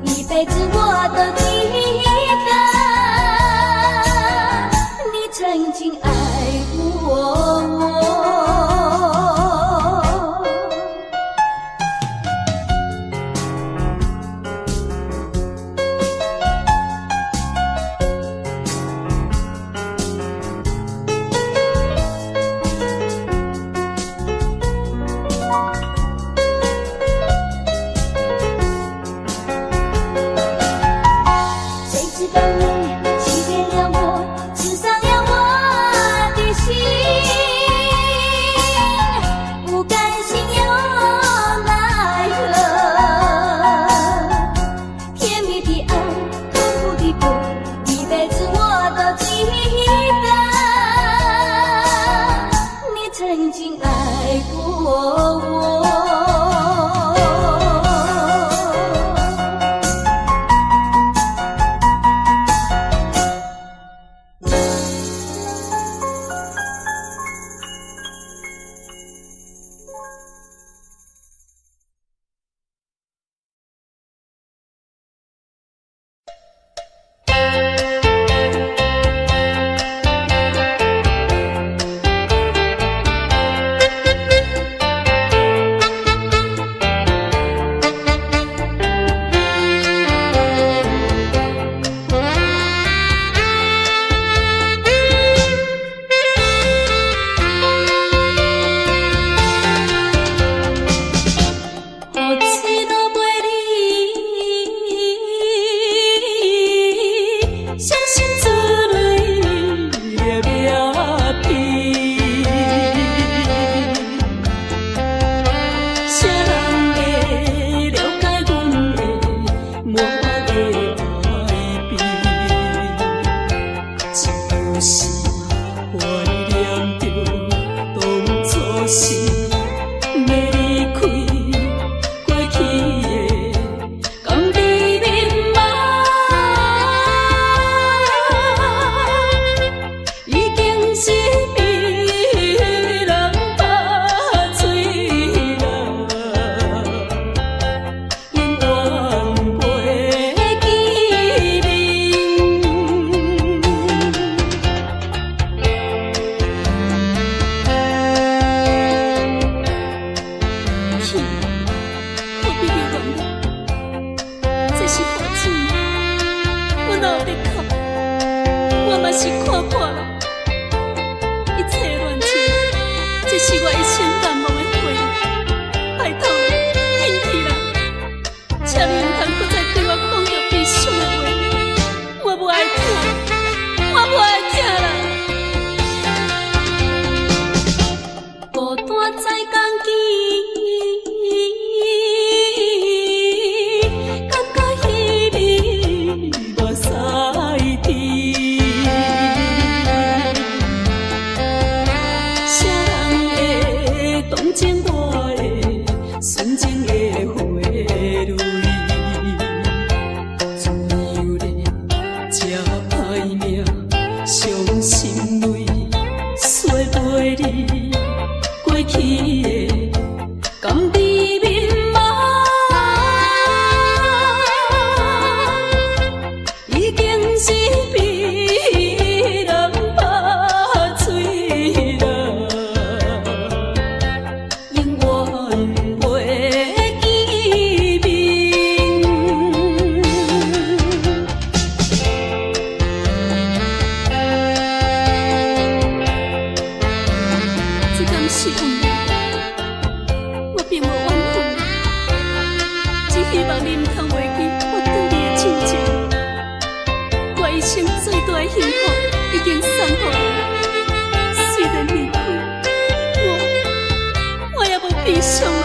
S3: 一辈子我都记得，你曾经爱过我。曾经爱过我。是看破了一切乱情，这是我一生难忘的回忆。拜托你，紧去啦！请你唔通搁再对我讲着悲伤的话，我不爱听，我不爱听啦！孤单在港机。
S2: 生最大的幸福已经送予你，虽然离开，我也无悲伤了。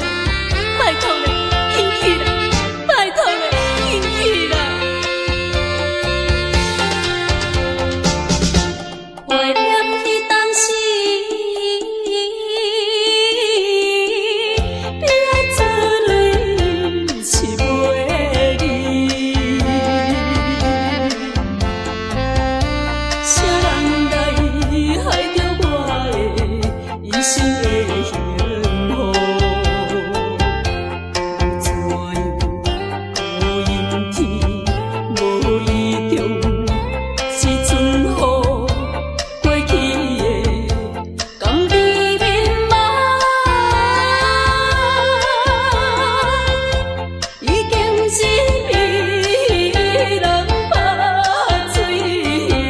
S2: 拜托咧，返去啦！拜托咧，返去啦！怀念起当时，悲哀珠泪拭袂离。谁人来害着我的一生的幸福？怎样无阴天，无意中，是阵雨过去的甘甜蜜梦，已经是美人拍水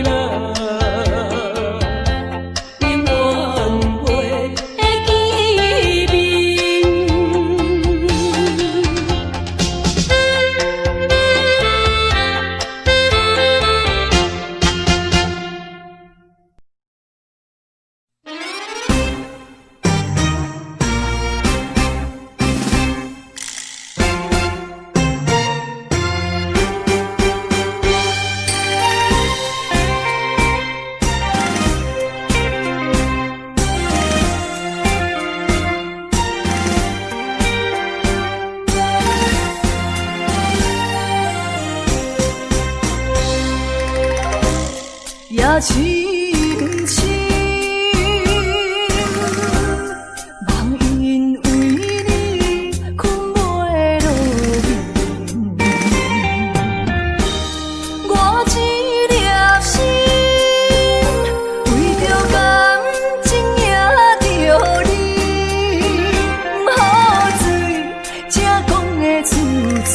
S2: 啦，永远袂记面。也深深，梦因为你困袂落眠。我一粒心，为着感情也着你，不好醉，才讲的出嘴，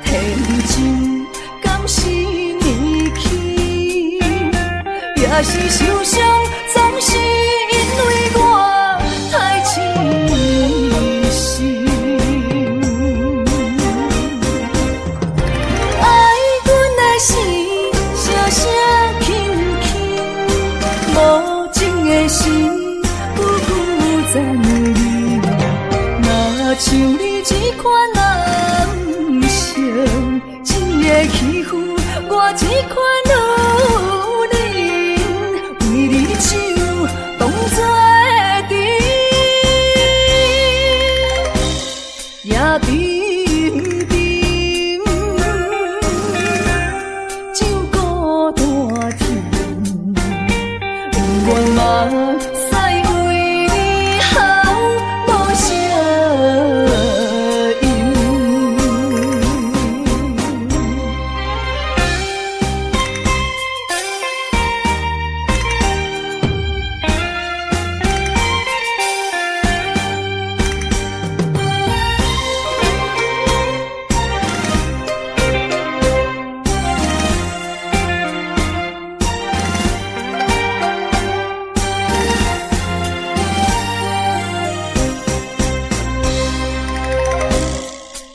S2: 天真敢是年轻，也是受伤，总是因为我太痴心。爱阮的心，声声轻轻，无情的心，久久暂留。若像你这款男生，真会欺负我这款女人，为你手当作甜，也冰冰酒孤单甜，不愿嘛使为你好无声音。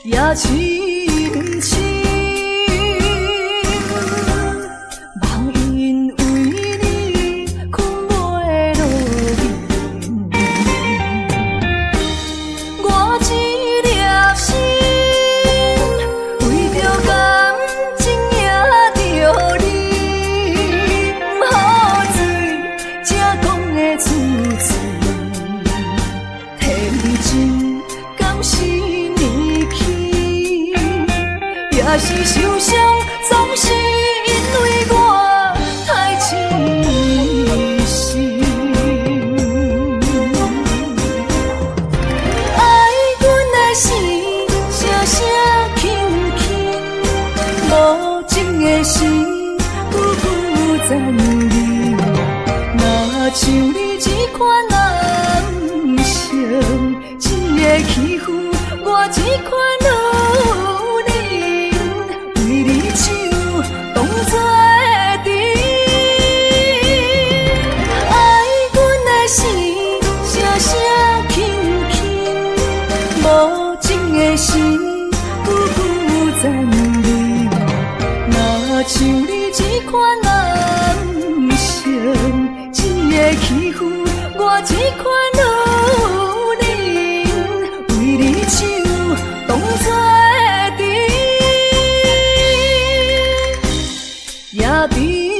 S2: 也深深，梦因为你困袂落眠。我一粒心，为着感情也着你，不好醉，才讲的出嘴，天真敢是年轻，也是受伤，总是因为我太痴心。爱阮的心，声声轻轻，无情的心，久久暂留。若像你这款男生，真会欺负我这款女人，为你手当作甜。爱阮的心，声声轻轻，无情的心，久久暂留。若像像你这款男性，一个欺负我这款女人，为你手当作情，也比。